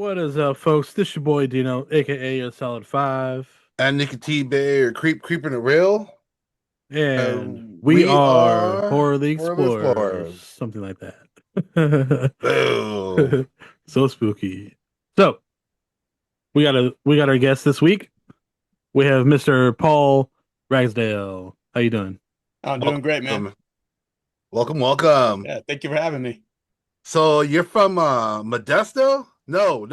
What is up, folks? This your boy Dino, aka a Solid Five, And Nicotine Bay or Creeping the Rail. and we We are are Horror League World Explorers, Explorers. something like that. Boo. So spooky. So we got our guest this week. We have Mr. Paul Ragsdale. How you doing? I'm doing great, man. Welcome. Welcome, welcome. Yeah, thank you for having me. So you're from Modesto? No.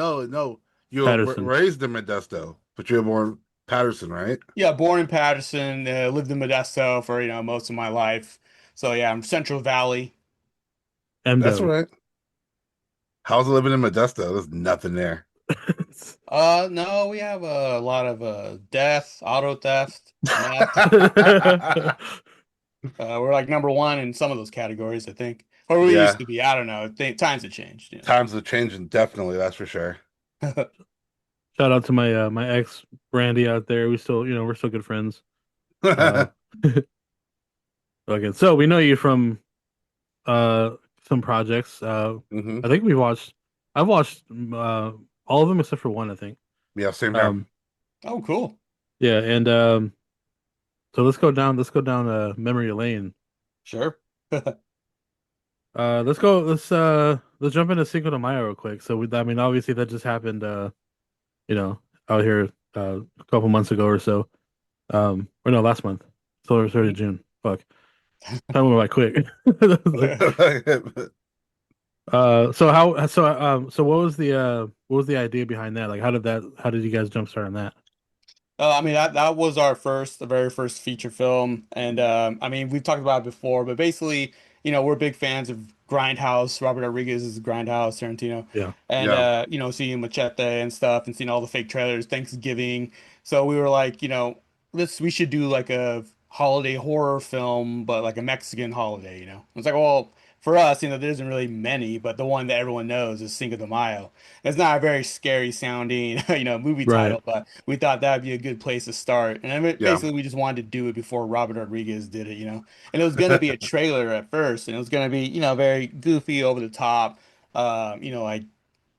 You were Patterson. raised in Modesto, but you were born Patterson, right? Yeah, born in Patterson, lived in Modesto for most of my life. So yeah, I'm Central Valley. That's MW. right. How's it living in Modesto? There's nothing there. No, we have a lot of death, auto theft, meth. We're like number one in some of those categories, I think, or we used Yeah, to be. I don't know. Times have changed. times are changing, definitely, that's for sure. Shout out to my ex Brandy out there. We're still good friends. Uh, okay, so we know you from some projects. hmm I think I've watched all of them except for one, I think. Yeah, same here. Um Oh, cool. yeah, and so let's go down memory lane. Sure. Let's jump into Cinco de Mayo real quick. I mean obviously that just happened you know, out here a couple months ago or so. Or no, last month. So it started June. Fuck. Time went by quick. Like, so what was the idea behind that? Like how did you guys jumpstart on that? I mean that was the very first feature film, and I mean we've talked about it before, but basically, we're big fans of Grindhouse, Robert Rodriguez's Grindhouse, Tarantino, Yeah. and Yeah. seeing Machete and stuff, and seeing all the fake trailers, Thanksgiving. So we were like, we should do like a holiday horror film, but like a Mexican holiday. It's like, well, for us, there isn't really many, but the one that everyone knows is Cinco de Mayo. It's not a very scary sounding, movie Right. title, but we thought that'd be a good place to start. And I mean, Yeah. basically, we just wanted to do it before Robert Rodriguez did it. And it was going to be a trailer at first, and it was going to be, very goofy, over the top, like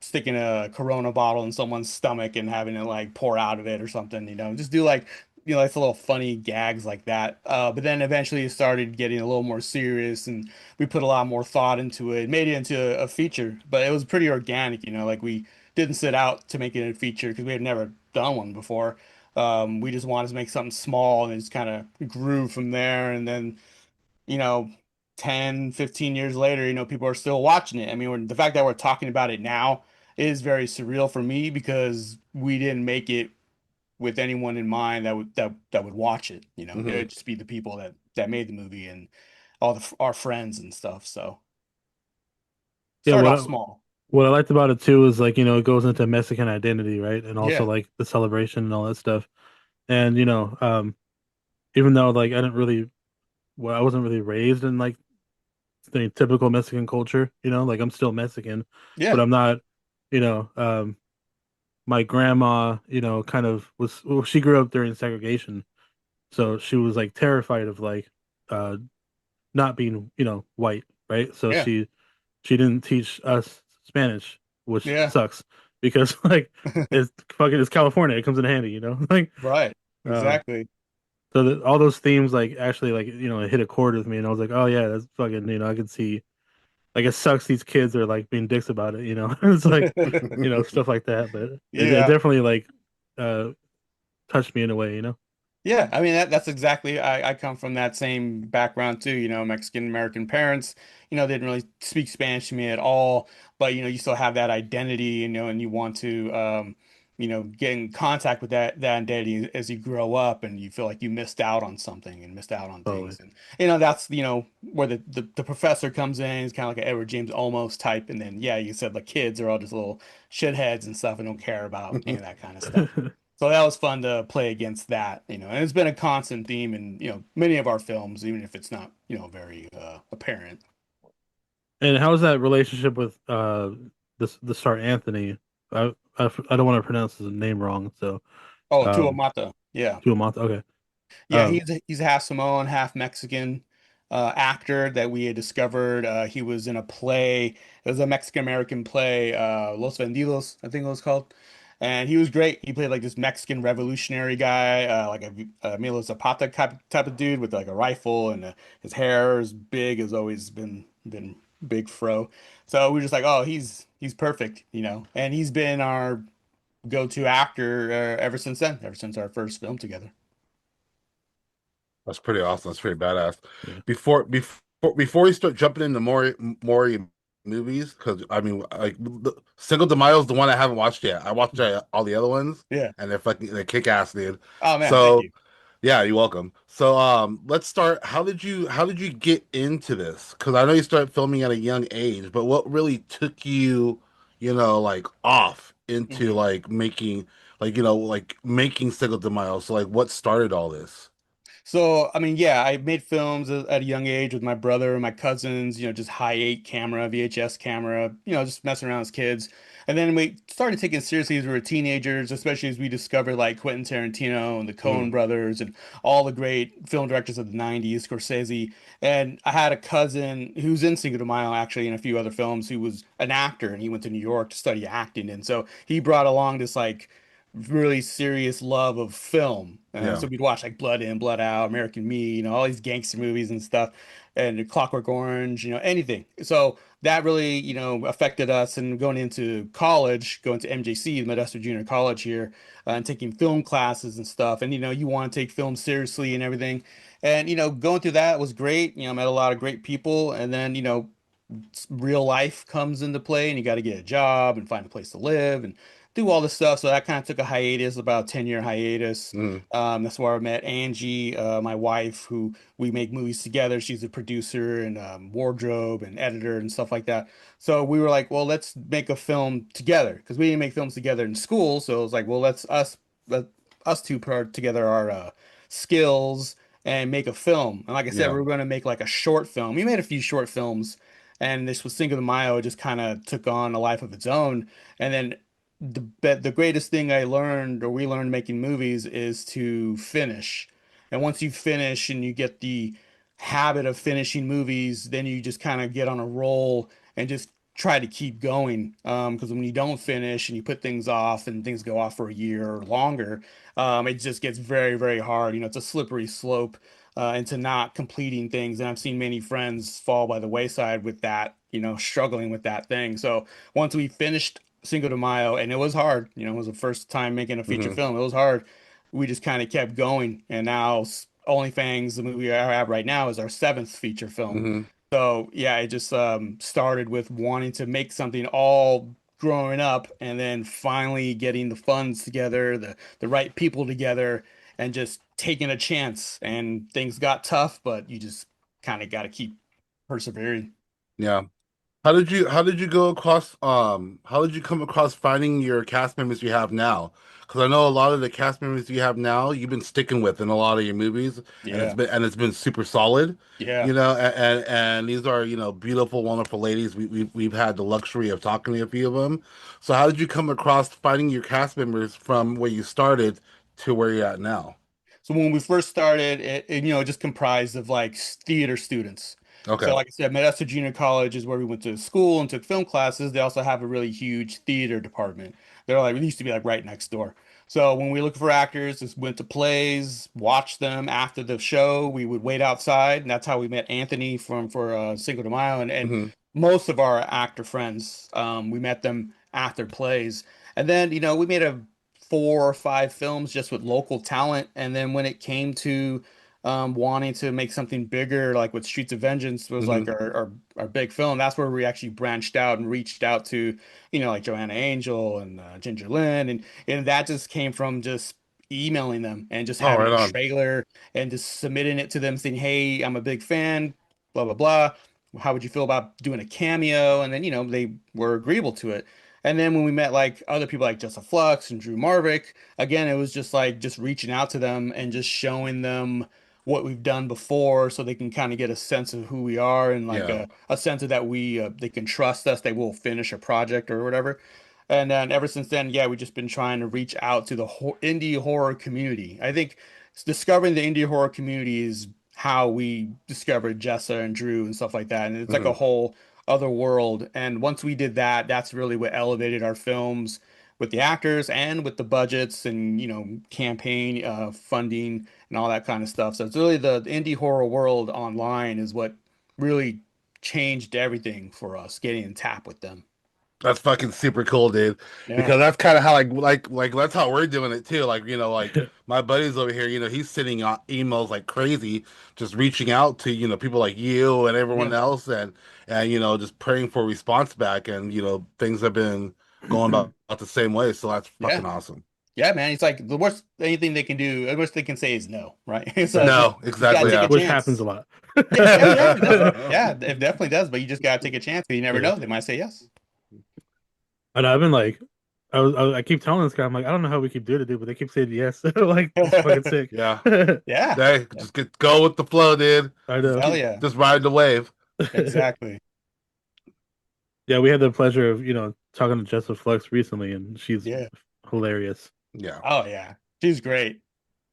sticking a Corona bottle in someone's stomach and having it like pour out of it or something, just do like, like a little funny gags like that. But then eventually it started getting a little more serious, and we put a lot more thought into it, made it into a feature, but it was pretty organic, like we didn't set out to make it a feature because we had never done one before. We just wanted to make something small and it just kind of grew from there. And then, you know, 10, 15 years later, people are still watching it. I mean, the fact that we're talking about it now is very surreal for me because we didn't make it with anyone in mind that would watch it. It hmm would just be the people that made the movie and all our friends and stuff. So Yeah, start off small. what I liked about it too is like, it goes into Mexican identity, right? And also Yeah. like the celebration and all that stuff. And even though like I wasn't really raised in like the typical Mexican culture, like I'm still Mexican, but Yeah. I'm not, you know, my grandma, kind of well, she grew up during segregation. So she was like terrified of like uh not being, white, right? So Yeah. she didn't teach us Spanish, which Yeah. sucks because like it's California, it comes in handy, Like Right. uh Exactly. all those themes like actually like it hit a chord with me and I was like, "Oh yeah, that's fucking, I could see like it sucks these kids are like being dicks about it, It's like, stuff like that, but it Yeah. definitely like uh touched me in a way. Yeah, I mean that's exactly I come from that same background too, Mexican American parents, didn't really speak Spanish to me at all, but you still have that identity, and you want to get in contact with that identity as you grow up and you feel like you missed out on something and missed out on Totally. things. And that's where the professor comes in, he's kind of like an Edward James Olmos type, and then yeah, you said the kids are all just little shitheads and stuff and don't care about any of that kind of stuff. So that was fun to play against that, and it's been a constant theme in, many of our films, even if it's not, very apparent. And how's that relationship with the star Anthony? I don't want to pronounce his name wrong, so Oh, Tua um Mata. Yeah. Tuamata. Okay. Yeah, Um he's half Samoan, half Mexican. actor that we had discovered. He was in a play. It was a Mexican American play, Los Vendidos, I think it was called. And he was great. He played like this Mexican revolutionary guy, like a Emilio Zapata type of dude with like a rifle, and his hair is big, has always been big fro. So we were just like, oh, he's perfect, you know. And he's been our go-to actor ever since then, ever since our first film together. That's pretty awesome. That's pretty badass. Yeah. Before we start jumping into more movies, because I mean, like Cinco de Mayo is the one I haven't watched yet. I watched all the other ones, Yeah. and they're kick ass, dude. Oh man, thank So you. yeah, you're welcome. So let's start. How did you get into this? Because I know you started filming at a young age, but what really took you, like off into Mhm. like making like making Cinco de Mayo? So like, what started all this? So, I mean, yeah, I made films at a young age with my brother and my cousins, just high eight camera, VHS camera, just messing around as kids. And then we started taking it seriously as we were teenagers, especially as we discovered like Quentin Tarantino and the Coen Hmm. brothers and all the great film directors of the 90s, Scorsese. And I had a cousin who's in Cinco de Mayo actually in a few other films who was an actor and he went to New York to study acting. And so he brought along this like really serious love of film. Yeah. So we'd watch like Blood In, Blood Out, American Me, all these gangster movies and stuff, and Clockwork Orange, anything. So that really, affected us. And going into college, going to MJC, Modesto Junior College here, and taking film classes and stuff. And, you want to take film seriously and everything. And, going through that was great. Met a lot of great people. And then, real life comes into play and you got to get a job and find a place to live and do all this stuff. So that kind of took a hiatus, about a 10-year hiatus. Hmm. That's where I met Angie, my wife, who we make movies together. She's a producer and wardrobe and editor and stuff like that. So we were like, well, let's make a film together because we didn't make films together in school. So it was like, well, let us two put together our skills and make a film. And like I said, we Yeah. were going to make like a short film. We made a few short films and this was Cinco de Mayo. It just kind of took on a life of its own. And then the greatest thing I learned or we learned making movies is to finish. And once you finish and you get the habit of finishing movies, then you just kind of get on a roll and just try to keep going. Because when you don't finish and you put things off and things go off for a year or longer, it just gets very, very hard. It's a slippery slope into not completing things. And I've seen many friends fall by the wayside with that, struggling with that thing. So once we finished Cinco de Mayo, and it was hard, it was the first time making a feature Hmm. film. It was hard. We just kind of kept going. And now Only Fangs, the movie I have right now, is our seventh feature film. Hmm. So yeah, it just started with wanting to make something all growing up and then finally getting the funds together, the right people together and just taking a chance. And things got tough, but you just kind of got to keep persevering. Yeah. How did you go across how did you come across finding your cast members you have now? Because I know a lot of the cast members you have now you've been sticking with in a lot of your movies, and Yeah. it's been super solid, Yeah. and these are beautiful, wonderful ladies. We've had the luxury of talking to a few of them. So how did you come across finding your cast members from where you started to where you're at now? So when we first started, it just comprised of like theater students. So Okay. like I said, Modesto Junior College is where we went to school and took film classes. They also have a really huge theater department. They're like, it used to be like right next door. So when we looked for actors, just went to plays, watched them after the show. We would wait outside, and that's how we met Anthony for Cinco de Mayo, and Hmm. most of our actor friends. We met them after plays, and then we made a 4 or 5 films just with local talent. And then when it came to wanting to make something bigger, like with Streets of Vengeance was like Hmm. our big film, that's where we actually branched out and reached out to, like Joanna Angel and Ginger Lynn. And that just came from just emailing them and just Oh, having right a on. trailer and just submitting it to them saying, hey, I'm a big fan, blah, blah, blah. How would you feel about doing a cameo? And then, they were agreeable to it. And then when we met like other people like Jessa Flux and Drew Marvick, again, it was just like just reaching out to them and just showing them what we've done before so they can kind of get a sense of who we are and like Yeah. a sense of that they can trust us, they will finish a project or whatever. And then ever since then, yeah, we've just been trying to reach out to the indie horror community. I think discovering the indie horror community is how we discovered Jessa and Drew and stuff like that. And it's like a Hmm. whole other world. And once we did that, that's really what elevated our films with the actors and with the budgets and, campaign funding and all that kind of stuff. So it's really the indie horror world online is what really changed everything for us, getting in tap with them. That's fucking super cool, dude. Yeah. Because that's kind of how like that's how we're doing it too. Like, like my buddies over here, he's sending out emails like crazy, just reaching out to, people like you and everyone Yeah. else and just praying for a response back and things have been going about the same way. So that's Yeah. fucking awesome. Yeah, man. It's like the worst anything they can do, the worst they can say is no, right? So Right. just No, you gotta exactly, take a yeah. Which happens a chance. lot. Yeah, oh yeah, it does. Yeah, it definitely does. But you just gotta take a chance. 'Cause you never Yeah. know. They might say yes. And I've been like, I keep telling this guy, I'm like, I don't know how we keep doing it, dude, but they keep saying yes. Like, it's fucking sick. Yeah. Yeah. Hey, Yeah. just go with the flow, dude. I Just know. Hell keep yeah. just ride the wave. Exactly. Yeah, we had the pleasure of, talking to Jessica Flux recently, and she's Yeah. hilarious. Yeah. Oh yeah. She's great.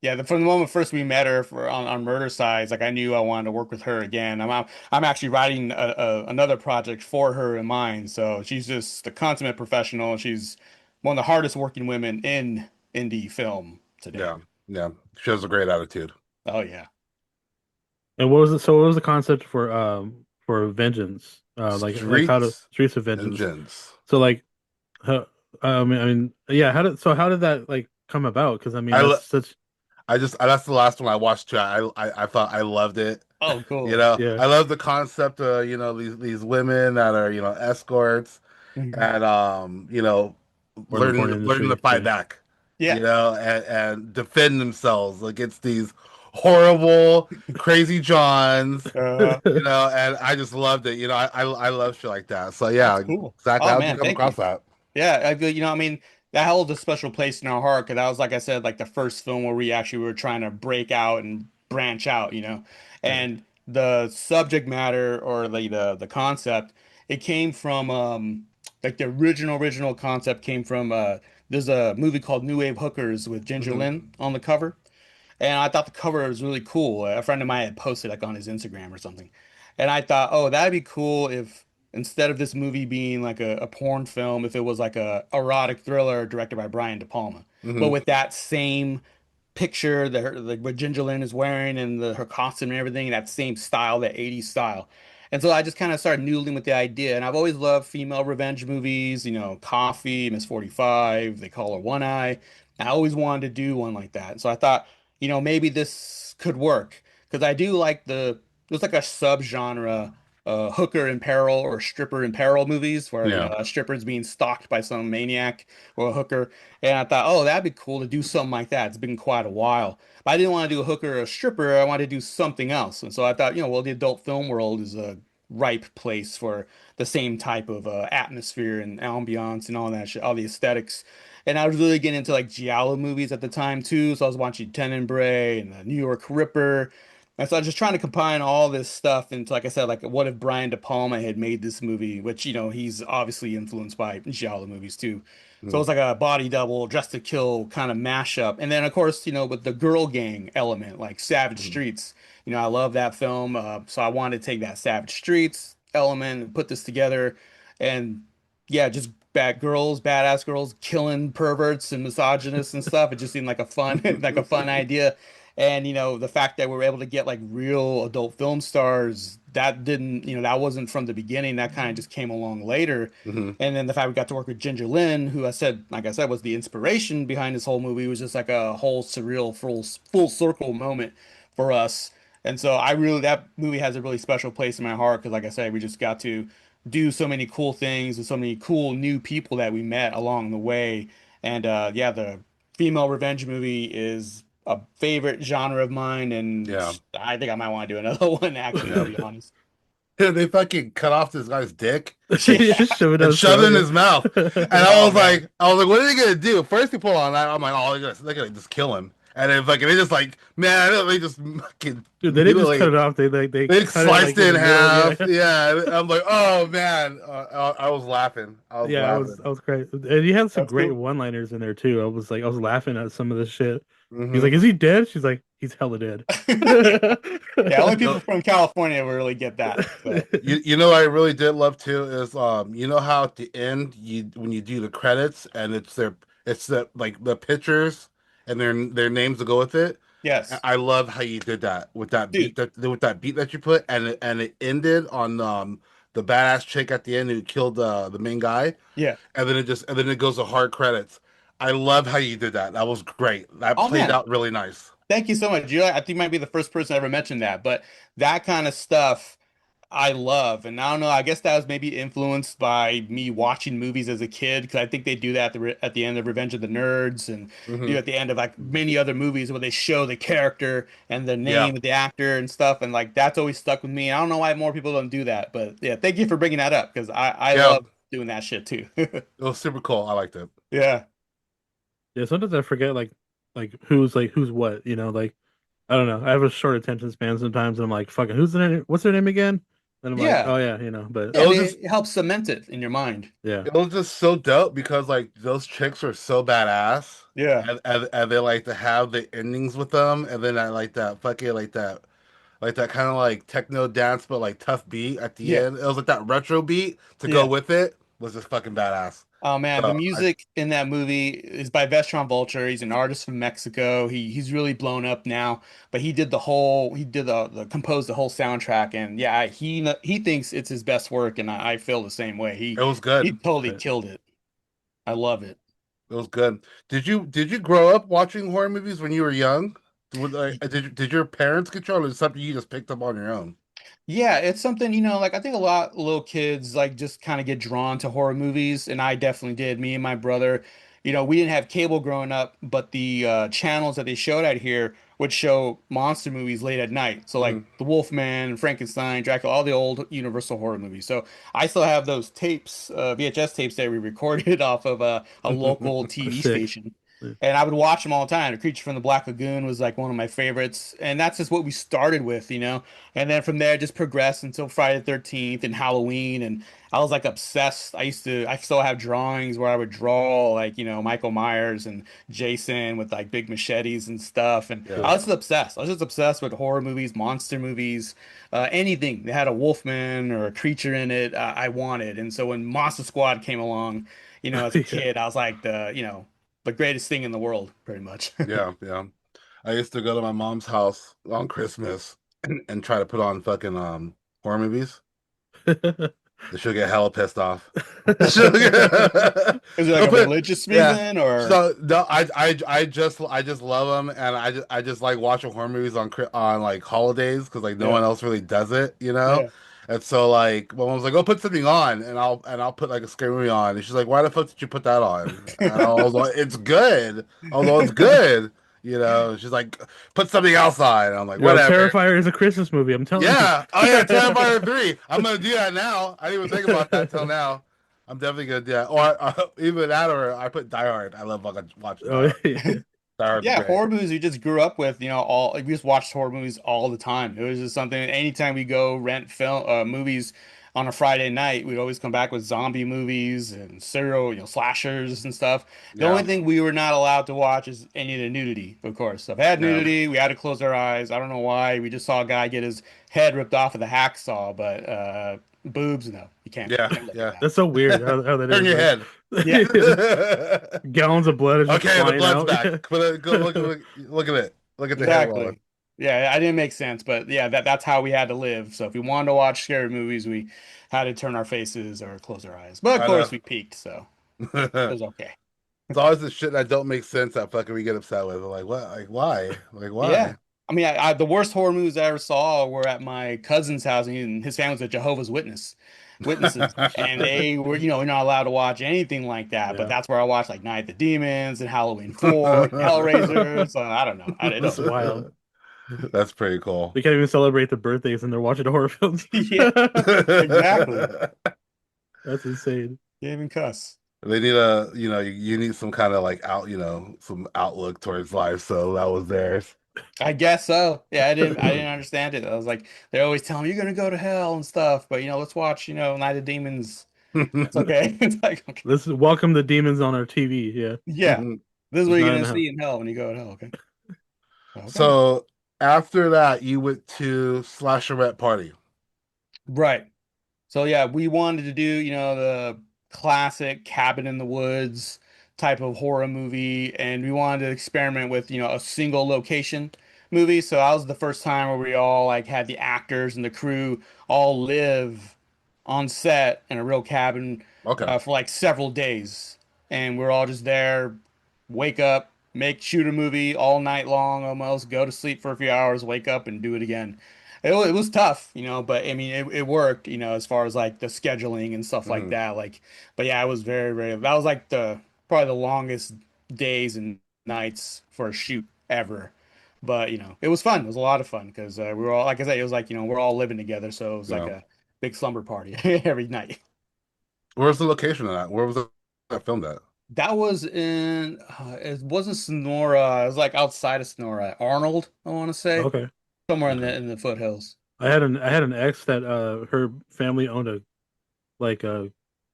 Yeah, from the moment first we met her on Murder Sides, like I knew I wanted to work with her again. I'm actually writing another project for her in mind. So she's just the consummate professional. She's one of the hardest working women in indie film today. Yeah. Yeah. She has a great attitude. Oh yeah. And what was it? So, what was the concept for Vengeance? Like how to Streets Streets of and Vengeance. gins. So, like, how, yeah. How did that like come about? Because I mean, I that's lo- such, I just that's the last one I watched too. I thought I loved it. Oh, cool. yeah, I love the concept of these women that are escorts Mhm. and or in the porn learning to industry. fight Yeah. back, Yeah. and defend themselves against these horrible crazy Johns. And I just loved it. I love shit like that. So That's yeah, cool. exactly. Oh How'd you man, come thank you. across that? Yeah, I feel, I mean, that held a special place in our heart because that was, like I said, like the first film where we actually were trying to break out and branch out. Yeah. And the subject matter or the concept, it came from like the original concept came from there's a movie called New Wave Hookers with Ginger Hmm. Lynn on the cover. And I thought the cover was really cool. A friend of mine had posted like on his Instagram or something. And I thought, oh, that'd be cool if instead of this movie being like a porn film, if it was like a erotic thriller directed by Brian De Palma. But Hmm. with that same picture that like what Ginger Lynn is wearing and her costume and everything, that same style, that 80s style. And so I just kind of started noodling with the idea. And I've always loved female revenge movies, Coffee, Miss 45, They Call Her One Eye. I always wanted to do one like that. So I thought, maybe this could work. Because I do like there's like a subgenre hooker in peril or stripper in peril movies where Yeah. a stripper's being stalked by some maniac or a hooker, and I thought, oh, that'd be cool to do something like that. It's been quite a while, but I didn't want to do a hooker or a stripper. I wanted to do something else, and so I thought, well, the adult film world is a ripe place for the same type of atmosphere and ambiance and all that shit, all the aesthetics. And I was really getting into like giallo movies at the time too, so I was watching Tenebrae and the New York Ripper. And so I was just trying to combine all this stuff into, like I said, like what if Brian De Palma had made this movie, which, he's obviously influenced by giallo movies too. So it Hmm. was like a body double, dress to kill kind of mashup. And then, of course, with the girl gang element, like Savage Hmm. Streets, I love that film. So I wanted to take that Savage Streets element and put this together. And yeah, just bad girls, badass girls killing perverts and misogynists and stuff. It just seemed like a fun, like a fun idea. And the fact that we were able to get like real adult film stars, that didn't, that wasn't from the beginning. That kind of just came along later. Hmm. And then the fact we got to work with Ginger Lynn, who like I said, was the inspiration behind this whole movie, was just like a whole surreal full circle moment for us. And so that movie has a really special place in my heart because, like I said, we just got to do so many cool things with so many cool new people that we met along the way. And yeah, the female revenge movie is a favorite genre of mine, and Yeah. I think I might want to do another one actually, to Yeah. be honest. They fucking cut off this guy's dick Yeah. Yeah, shove it down and his shoved it throat. in his mouth. And Yeah. Oh man. I was like, what are they gonna do? First, they pull on that. I'm like, oh, they're gonna just kill him. and then fucking they just like man, they just fucking Dude, they didn't just cut mutilate. it off. They They cut it like sliced in it the in middle. half. Yeah. Yeah, I'm like, oh man, I was laughing. I was Yeah, laughing. I was great. And he had some That's great cool. one-liners in there too. I was laughing at some of this shit. He's like, Hmm "Is he dead?" She's like, "He's hella dead." Yeah, only You people from California will really get that. So you know what I really did love too is you know how at the end you when you do the credits and it's the like the pictures and their names to go with it. yes, I love how you did that dude. with that beat that you put and it ended on the badass chick at the end who killed the main guy Yeah. and then it goes to hard credits. I love how you did that. That was great. That Oh played man, out really nice. thank you so much. I think you might be the first person I ever mentioned that, but that kind of stuff I love. And I don't know, I guess that was maybe influenced by me watching movies as a kid because I think they do that at the end of Revenge of the Nerds and Hmm at the end of like many other movies where they show the character and the Yeah, name of the actor and stuff. And like that's always stuck with me. I don't know why more people don't do that, but yeah, thank you for bringing that up because I yeah. love doing that shit too. It was super cool. I liked it. Yeah. Yeah, sometimes I forget like who's what, like I don't know. I have a short attention span sometimes and I'm like, fucking who's the name? What's their name again? And I'm like, Yeah. oh yeah, but It Yeah, I was mean, just it helps cement it in your mind. yeah. It was just so dope because like those chicks are so badass, Yeah. and they like to have the endings with them, and then I like that kind of like techno dance, but like tough beat at the Yeah. end. It was like that retro beat to go Yeah. with it was just fucking badass. Oh man, the So I music in that movie is by Vestron Vulture. He's an artist from Mexico. He's really blown up now, but he did the composed the whole soundtrack, and yeah, he thinks it's his best work, and I feel the same way. it was He good. totally Right. killed it. I love it. It was good. Did you grow up watching horror movies when you were young? Did your parents get you, or is it something you just picked up on your own? Yeah, it's something, like I think a lot of little kids like just kind of get drawn to horror movies, and I definitely did. Me and my brother, we didn't have cable growing up, but the channels that they showed out here would show monster movies late at night. So like Hmm The Wolfman, Frankenstein, Dracula, all the old Universal horror movies. So I still have those tapes, VHS tapes that we recorded off of a local TV Sick. station. Yeah. And I would watch them all the time. The Creature from the Black Lagoon was like one of my favorites. And that's just what we started with. And then from there, it just progressed until Friday the 13th and Halloween. And I was like obsessed. I still have drawings where I would draw like, Michael Myers and Jason with like big machetes and stuff. And Yeah. I was just obsessed. I was just obsessed with horror movies, monster movies, anything that had a wolfman or a creature in it, I wanted. And so when Monster Squad came along, as a Yeah. kid, I was like the greatest thing in the world, pretty much. Yeah, yeah. I used to go to my mom's house on Christmas and try to put on fucking horror movies. She'll get hella pissed off. She'll get... Is it like She'll a put- religious yeah. reason or? So no, I just love them, and I just like watching horror movies on like holidays because like no Yeah, one else really does it, you know. yeah. And so like my mom's like, "Oh, put something on," and I'll put like a scary movie on, and she's like, "Why the fuck did you put that on?" And I was like, "It's good." I was like, "It's good." You know, she's like, "Put something else on." And I'm like, "Whatever." Terrifier is a Christmas movie, I'm telling you. Yeah. Oh yeah, Terrifier 3. I'm gonna do that now. I didn't even think about that till now. I'm definitely gonna do that. Or even that, or I put Die Hard. I love fucking watching Die Oh Hard. yeah. Die Hard's Yeah, great. horror movies we just grew up with, all we just watched horror movies all the time. It was just something anytime we go rent film movies on a Friday night, we'd always come back with zombie movies and serial, slashers and stuff. The only Yeah. thing we were not allowed to watch is any of the nudity, of course. So if it had Yeah. nudity, we had to close our eyes. I don't know why. We just saw a guy get his head ripped off with a hacksaw, but boobs, no, Yeah. can't look at Yeah. that. That's so weird how that Turn is. your Like head. Yeah, gallons of blood is just Okay, the flying blood's out. back. Go look at it. Look at the hair rolling. exactly. Yeah, I didn't make sense, but yeah, that's how we had to live. So if we wanted to watch scary movies, we had to turn our faces or close our eyes. But of I course, know. we peeked, so it was okay. It's always the shit that don't make sense that fucking we get upset with. We're like, what? Like, why? Like, Yeah. why? I mean, the worst horror movies I ever saw were at my cousin's house, and his family was a Jehovah's Witnesses, and they were, we're not allowed to watch anything like that. But Yeah. that's where I watched like Night of the Demons and Halloween 4, and Hellraiser. So I don't know. It That's don't make wild. That's pretty cool. They can't even celebrate the birthdays and they're watching horror films. Yeah, exactly. That's insane. Can't even cuss. They need a, you need some kind of like some outlook towards life. So that was theirs. I guess so. Yeah, I didn't understand it. I was like, they're always telling me you're gonna go to hell and stuff, but let's watch, Night of Demons. It's okay. It's like, okay. This is welcome the demons on our TV. Yeah, Yeah. This is what it's you're not in gonna the house. see in hell when you go to hell, okay? Okay. So after that, you went to Slasherette Party. Right. So yeah, we wanted to do, the classic cabin in the woods type of horror movie, and we wanted to experiment with, a single location movie. So that was the first time where we all like had the actors and the crew all live on set in a real cabin Okay. for like several days, and we're all just there, wake up, shoot a movie all night long, almost go to sleep for a few hours, wake up and do it again. It was tough, but I mean, it worked, as far as like the scheduling and stuff like Hmm. that. Like, but yeah, it was very, very, that was like probably the longest days and nights for a shoot ever. But, it was fun. It was a lot of fun because we were all, like I said, it was like, we're all living together. So it was like Yeah. a big slumber party every night. Where's the location of that? Where was that filmed at? That was in, it wasn't Sonora. It was like outside of Sonora. Arnold, I want to say, Okay. somewhere in Okay. the foothills. I had an ex that her family owned like a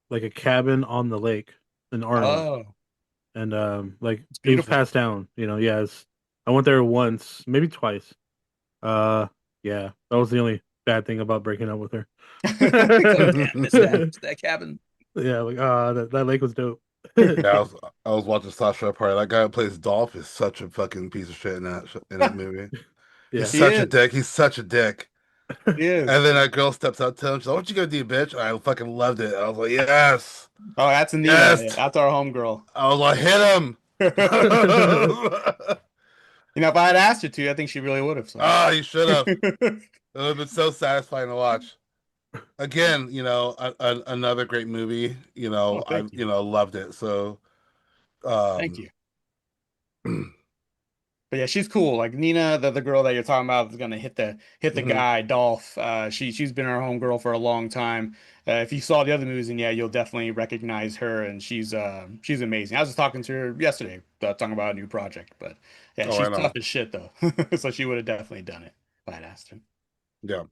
like a cabin on the lake in Arnold, Oh, and like it's it was beautiful. passed down. Yeah, I went there once, maybe twice. Uh, yeah, that was the only bad thing about breaking up with her. Oh, damn, missed that cabin. Yeah, like that lake was dope. Yeah, I was watching Slasherette Party. That guy who plays Dolph is such a fucking piece of shit in that movie. He's Yeah. He such a is. dick. He's such a dick. He And is. then that girl steps up to him. She's like, "What you gonna do, bitch?" And I fucking loved it. I was like, "Yes, Oh, that's Nina. Yeah, yes." that's our homegirl. I was like, "Hit him!" If I had asked her to, I think she really would have. So. Ah, you should have. It would have been so satisfying to watch. Again, another great movie. Oh, I thank you. loved it. So, Thank um, you. But yeah, she's cool. Like Nina, the girl that you're talking about is gonna hit the mhm. guy, Dolph. She's been our homegirl for a long time. If you saw the other movies, and yeah, you'll definitely recognize her, and she's amazing. I was just talking to her yesterday, talking about a new project. But yeah, Oh, she's right tough on. as shit though, so she would have definitely done it if I'd asked her. Yeah.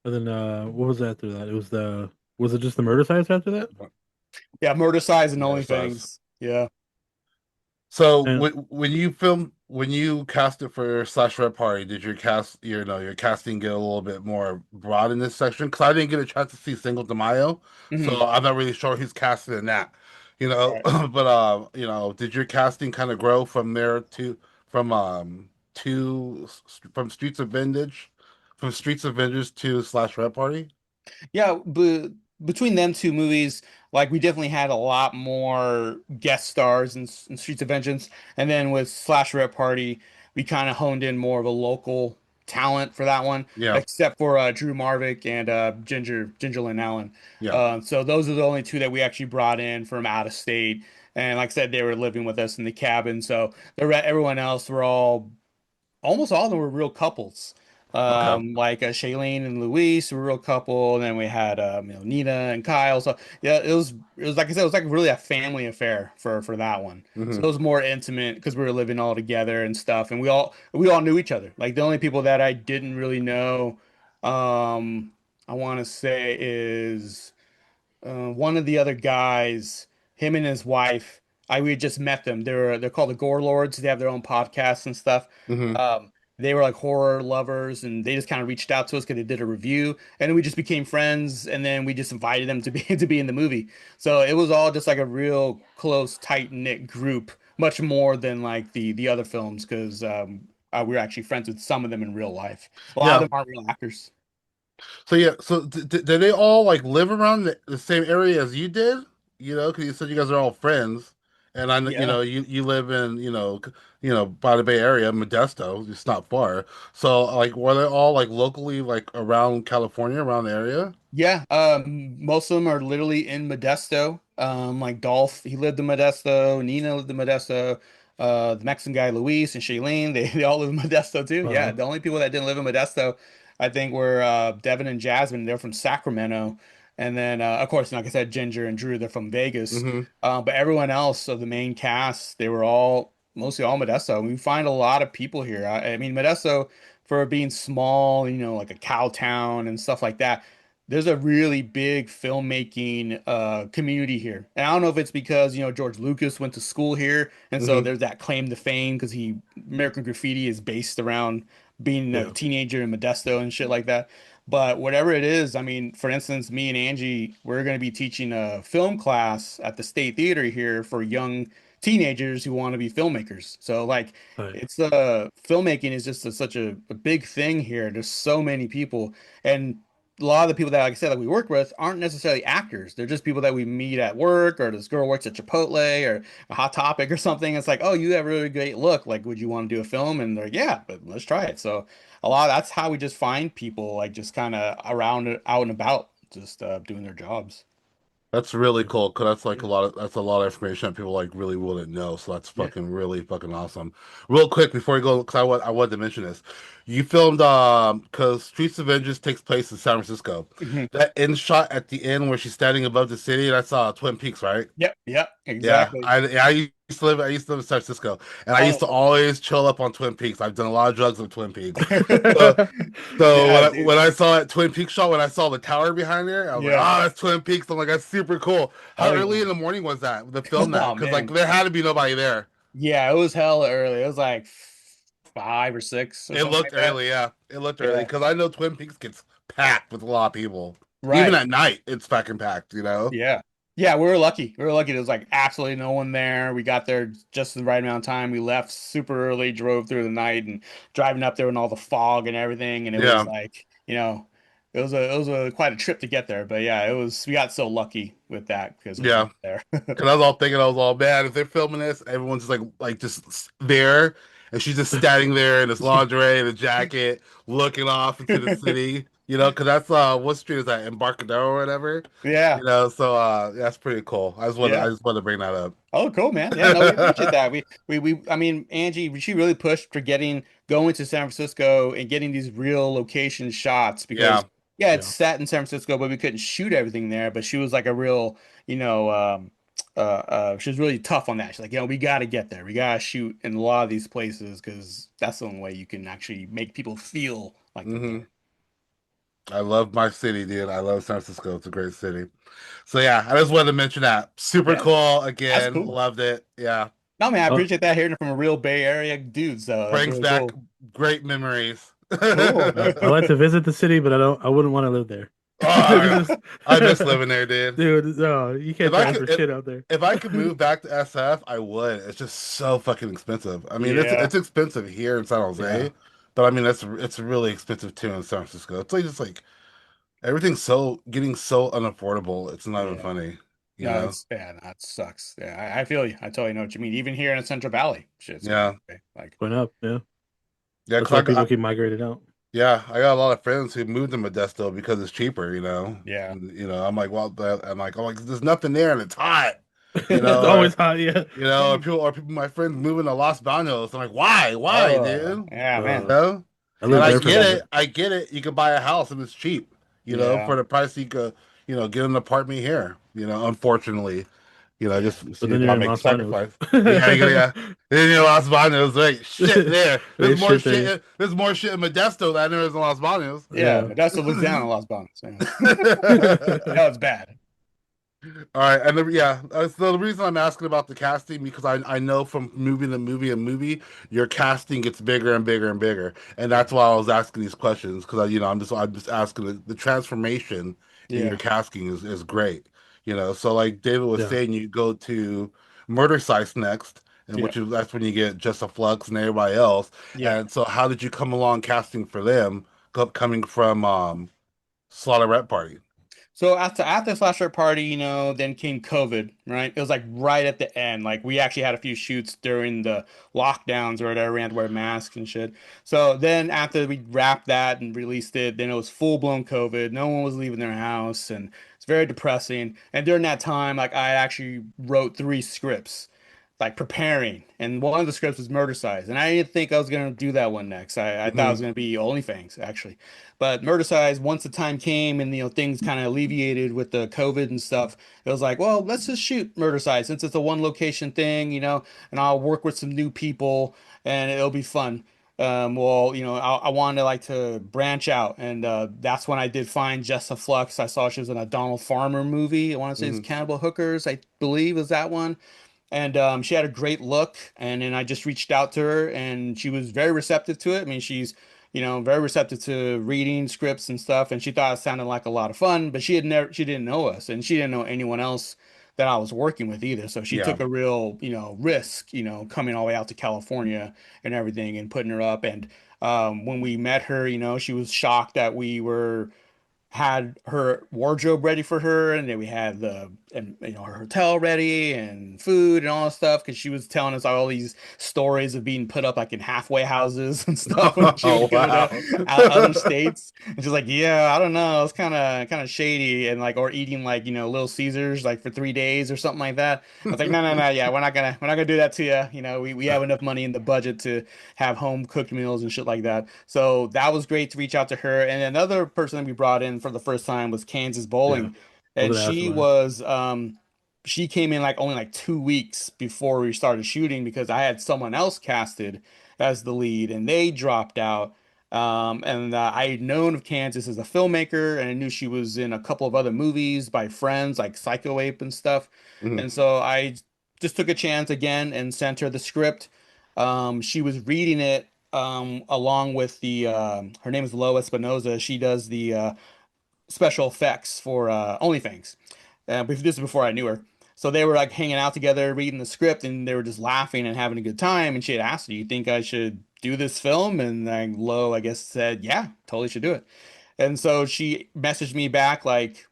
And then what was after that? Was it just the murder sites after that? Yeah, Murder Size and More Only size. Things. Yeah. So And when you cast it for Slash Red Party, did your casting get a little bit more broad in this section? Because I didn't get a chance to see Single de Mayo, Hmm. so I'm not really sure who's casted in that. Right. But did your casting kind of grow from there to from Streets of Vintage to Slash Red Party? Yeah, but between them two movies, like we definitely had a lot more guest stars in Streets of Vengeance, and then with Slash Rep Party, we kind of honed in more of a local talent for that one, Yeah, except for Drew Marvick and Gingerlyn Allen. yeah. So those are the only two that we actually brought in from out of state, and like I said, they were living with us in the cabin. So everyone else were almost all of them were real couples. Okay. Like Shailene and Luis were a real couple, and then we had Nina and Kyle. So yeah, it was like I said, it was like really a family affair for that one. So Hmm. it was more intimate because we were living all together and stuff, and we all knew each other. Like the only people that I didn't really know, I want to say is one of the other guys, him and his wife, we had just met them. They're called the Gore Lords. They have their own podcasts and stuff. Hmm. They were like horror lovers, and they just kind of reached out to us because they did a review, and then we just became friends. And then we just invited them to be to be in the movie. So it was all just like a real close, tight knit group, much more than like the other films because we were actually friends with some of them in real life. A lot of Yeah. them aren't real actors. So yeah, so did they all like live around the same area as you did? Because you said you guys are all friends, and I know Yeah. you live in by the Bay Area, Modesto, it's not far. So like, were they all like locally like around California, around the area? Yeah, most of them are literally in Modesto. Like Dolph, he lived in Modesto. Nina lived in Modesto. The Mexican guy Luis and Shailene, they all live in Modesto too. Yeah, Uh, the only people that didn't live in Modesto, I think, were Devin and Jasmine. They're from Sacramento, And then, of course, like I said, Ginger and Drew, they're from Vegas. Hmm. But everyone else of the main cast, they were all mostly all Modesto. We find a lot of people here. I mean, Modesto, for being small, like a cow town and stuff like that, there's a really big filmmaking community here. And I don't know if it's because, George Lucas went to school here, and so Hmm. there's that claim to fame because American Graffiti is based around being a Yeah. teenager in Modesto and shit like that. But whatever it is, I mean, for instance, me and Angie, we're going to be teaching a film class at the State Theater here for young teenagers who want to be filmmakers. So like Right. it's filmmaking is just such a big thing here. There's so many people, and a lot of the people that, like I said, that we work with aren't necessarily actors. They're just people that we meet at work, or this girl works at Chipotle or a Hot Topic or something. It's like, oh, you have a really great look. Like, would you want to do a film? And they're, yeah, but let's try it. So a lot that's how we just find people like just kind of around out and about, just doing their jobs. That's really Yeah. cool because that's like Yeah. that's a lot of information that people like really wouldn't know. So that's Yeah. fucking really fucking awesome. Real quick before you go, because I wanted to mention this. You filmed because Streets of Vengeance takes place in San Francisco. Mhm. That end shot at the end where she's standing above the city, that's Twin Peaks, right? Yep. Yep. Yeah, Exactly. I I used to live in San Francisco, and I used to Oh. always chill up on Twin Peaks. I've done a lot of drugs with Twin Peaks. So, so Yeah, when dude. I saw that Twin Peaks shot, when I saw the tower behind there, I was like, Yeah. "Oh, that's Twin Peaks." I'm like, "That's super cool." How Oh yeah. early in the morning was that? The film that? Oh Because like man. there had to be nobody there. Yeah, it was hella early. It was like 5 or 6 or It something looked like that. early, yeah. It looked early Yeah. because I know Twin Peaks gets packed with a lot of people. Even Right. at night, it's fucking packed. Yeah. Yeah, we were lucky. We were lucky. There was like absolutely no one there. We got there just the right amount of time. We left super early, drove through the night and driving up there in all the fog and everything. And it was Yeah. like, it was a quite a trip to get there. But yeah, we got so lucky with that because there's no Yeah. one there. Cause I was all thinking, I was all, man, if they're filming this, everyone's just like just there, and she's just standing there in this lingerie and a jacket, looking off into the city. Cause that's what street is that? Embarcadero or whatever. Yeah. So that's pretty cool. I Yeah. just wanted to bring that up. Oh, cool, man. Yeah, no, we appreciate that. I mean, Angie, she really pushed for going to San Francisco and getting these real location shots because, Yeah. yeah, it's Yeah. set in San Francisco, but we couldn't shoot everything there. But she was like a real, she was really tough on that. She's like, we got to get there. We got to shoot in a lot of these places because that's the only way you can actually make people feel like they're Hmm. there. I love my city, dude. I love San Francisco. It's a great city. So yeah, I just wanted to mention that. Super Yeah, cool. that's Again, cool. loved it. Yeah. No, man, I Oh, appreciate that hearing it from a real Bay Area dude. So that's Brings really back cool. great memories. Cool. I like to visit the city, but I wouldn't want to live there. Oh, Just, I miss living there, dude. dude, no, you If can't I transfer could, if, shit out there. if I could move back to SF, I would. It's just so fucking expensive. I mean, Yeah. it's expensive here in San Yeah. Jose, but I mean, it's really expensive too in San Francisco. It's like just like everything's so getting so unaffordable. It's not even Yeah. funny, you No, know? it's yeah, that sucks. Yeah, I feel you. I totally know what you mean. Even here in the Central Valley, shit's going Yeah, crazy. Like, Going up, yeah. yeah. That's Cause why people keep migrating out. I got a lot of friends who moved to Modesto because it's cheaper, you know. yeah. And, I'm like, well, I'm like, there's nothing there and it's hot, you It's know, or always hot, yeah. my friends moving to Los Banos. I'm like, why, Oh, dude? yeah, You Uh, man. know? I And lived That's there too for a bad. bit. I get it. You could buy a house and it's cheap, Yeah. for the price you could, get an apartment here. Unfortunately, Yeah. just But you then you're gotta in make a Los Banos. sacrifice. Yeah, you gotta, yeah. Then Los Banos, right? Shit there. There's shit there. There's more shit in Modesto than there is in Los Banos. Yeah, Yeah. Modesto looks down on Las Banas. Yeah. All No, it's bad. right, and so the reason I'm asking about the casting because I know from movie to movie and movie your casting gets bigger and bigger and bigger, and Yeah. that's why I was asking these questions because I'm just asking the transformation in your Yeah. casting is great, So like David was Yeah. saying, you go to Murder Sites next, and Yeah. that's when you get Just a Flux and everybody else, Yeah. and so how did you come along casting for them coming from Slaughter Rep Party? So after Slasher Party, then came COVID, right? It was like right at the end. Like we actually had a few shoots during the lockdowns or whatever, we had to wear masks and shit. So then after we wrapped that and released it, then it was full blown COVID. No one was leaving their house, and it's very depressing. And during that time, like I actually wrote 3 scripts. like preparing, and one of the scripts was Murder Size, and I didn't think I was gonna do that one next. I thought it was Hmm. gonna be OnlyFangs actually, but Murder Size, once the time came and things kind of alleviated with the COVID and stuff, it was like, well, let's just shoot Murder Size since it's a one location thing, and I'll work with some new people and it'll be fun. Well, I wanted to like to branch out, and that's when I did find Jessa Flux. I saw she was in a Donald Farmer movie. I want to say it's Hmm. Cannibal Hookers, I believe is that one. And she had a great look, and then I just reached out to her, and she was very receptive to it. I mean, she's, very receptive to reading scripts and stuff, and she thought it sounded like a lot of fun. But she didn't know us, and she didn't know anyone else that I was working with either. So she Yeah. took a real, risk, coming all the way out to California and everything, and putting her up. And when we met her, she was shocked that we were had her wardrobe ready for her, and then we had her hotel ready and food and all that stuff because she was telling us all these stories of being put up like in halfway houses and stuff when she Oh would go to wow. other states. And she's like, yeah, I don't know, it's kind of shady, and like, or eating like Little Caesars like for 3 days or something like that. I was like, no, no, no, yeah, we're not gonna do that to you. We have enough money in the budget to have home cooked meals and shit like that. So that was great to reach out to her. And another person that we brought in for the first time was Kansas Yeah, Bowling. I was And gonna ask about it. she came in like only like 2 weeks before we started shooting because I had someone else casted as the lead and they dropped out. And I had known of Kansas as a filmmaker, and I knew she was in a couple of other movies by friends like Psycho Ape and stuff. Mhm. And so I just took a chance again and sent her the script. She was reading it along with her name is Lois Espinoza. She does the special effects for OnlyFangs. This is before I knew her. So they were like hanging out together, reading the script, and they were just laughing and having a good time. And she had asked, "Do you think I should do this film?" And Lo, I guess, said, "Yeah, totally should do it." And so she messaged me back like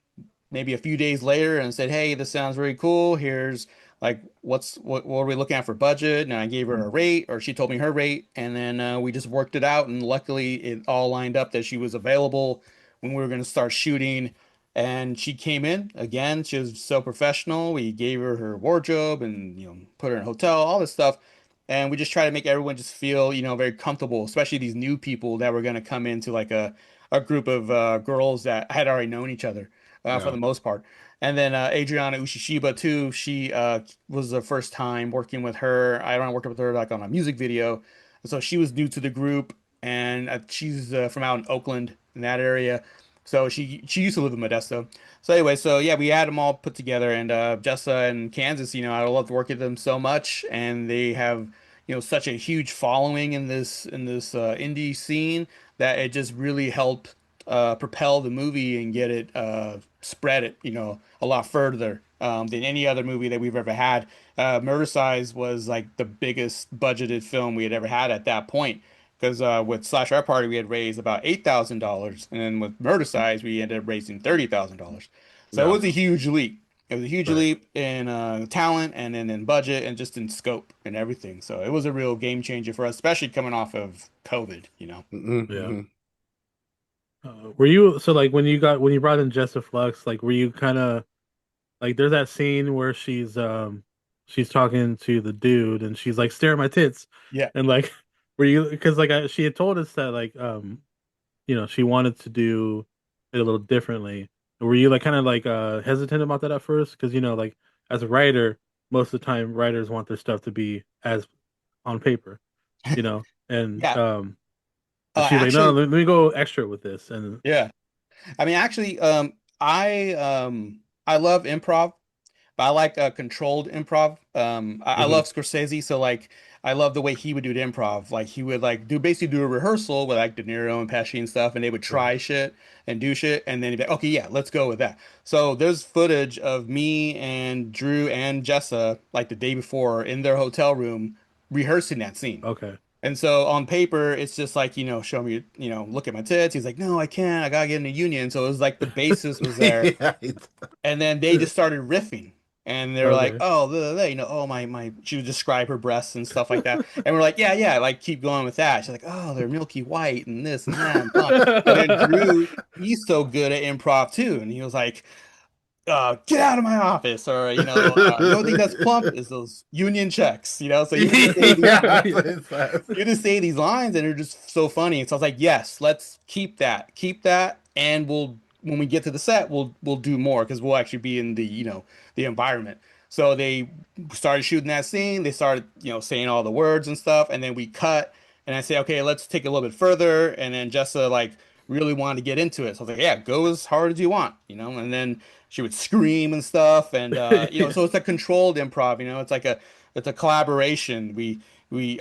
maybe a few days later and said, "Hey, this sounds really cool. Here's like what are we looking at for budget?" And I gave her a rate, or she told me her rate, and then we just worked it out. And luckily, it all lined up that she was available when we were going to start shooting. And she came in again. She was so professional. We gave her her wardrobe and put her in a hotel, all this stuff. And we just try to make everyone just feel very comfortable, especially these new people that were going to come into like a group of girls that had already known each other for Yeah. the most part. And then Adriana Ushishiba too. She was the first time working with her. I don't worked with her like on a music video, so she was new to the group, and she's from out in Oakland in that area. So she used to live in Modesto. So anyway, so yeah, we had them all put together, and Jessa and Kansas. I love to work with them so much, and they have such a huge following in this indie scene that it just really helped propel the movie and get it spread it a lot further than any other movie that we've ever had. Murder Size was like the biggest budgeted film we had ever had at that point. Because with Slash Art Party, we had raised about $8,000. And then with Murder Size, we ended up raising $30,000. So it Yeah. was a huge leap. It was a huge Right. leap in talent and then in budget and just in scope and everything. So it was a real game changer for us, especially coming off of COVID. Yeah. Hmm. Were you so like when you brought in Jessa Flux, like were you kind of like there's that scene where she's talking to the dude and she's like stare at my tits Yeah. and like were you because like she had told us that like she wanted to do it a little differently. Were you like kind of like hesitant about that at first? Because like as a writer, most of the time writers want their stuff to be as on paper, and Yeah. she's like, no, Actually, let me go extra with this, and yeah. I mean, actually, I love improv, but I like controlled improv. I Hmm. love Scorsese, so like I love the way he would do the improv. Like he would like basically do a rehearsal with like De Niro and Pesci and stuff, and they would try shit and do shit, and then he'd be like, okay, yeah, let's go with that. So there's footage of me and Drew and Jessa like the day before in their hotel room rehearsing that scene. okay, And so on paper, it's just like, show me, look at my tits. He's like, no, I can't. I gotta get in a union. So it was like the basis was there. Yeah. And then they just started riffing. And they were like, okay. oh, oh, my, she would describe her breasts and stuff like that. And we're like, yeah, yeah, like keep going with that. She's like, oh, they're milky white and this and that and fun. And then Drew, he's so good at improv too. And he was like, get out of my office, or the only thing that's plump is those union checks, so you just say these, Yeah, that's Yeah. what it says. you just say these lines, and they're just so funny. So I was like, yes, let's keep that, and we'll when we get to the set, we'll do more because we'll actually be in the environment. So they started shooting that scene. They started saying all the words and stuff, and then we cut, and I say, okay, let's take it a little bit further, and then Jessa like really wanted to get into it. So I was like, yeah, go as hard as you want, and then she would scream and stuff, and Yeah. so it's a controlled improv. It's a collaboration.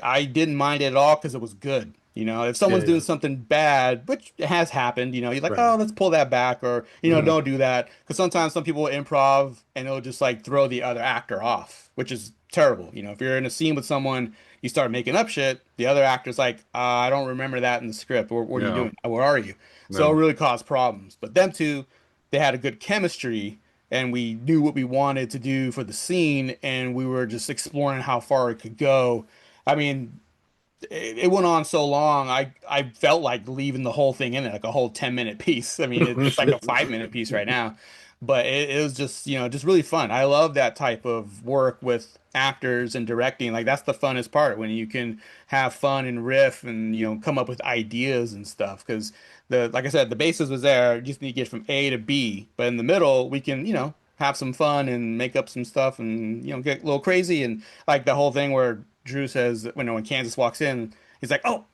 I didn't mind it at all because it was good. If Yeah, someone's doing yeah. something bad, which has happened, you're like, Right. oh, let's pull that back, or Mhm. don't do that, because sometimes some people improv and it'll just like throw the other actor off, which is terrible. If you're in a scene with someone, you start making up shit, the other actor's like, I don't remember that in the script. What are you Yeah, doing? Where are you? So it no. really caused problems. But them two, they had a good chemistry, and we knew what we wanted to do for the scene, and we were just exploring how far it could go. I mean, it went on so long. I felt like leaving the whole thing in it, like a whole 10-minute piece. I mean, it's like a 5-minute piece right now, but it was just really fun. I love that type of work with actors and directing. Like that's the funnest part, when you can have fun and riff and come up with ideas and stuff. Because like I said, the basis was there. You just need to get from A to B, but in the middle we can have some fun and make up some stuff and get a little crazy, and like the whole thing where Drew says that when Kansas walks in, he's like, "Oh,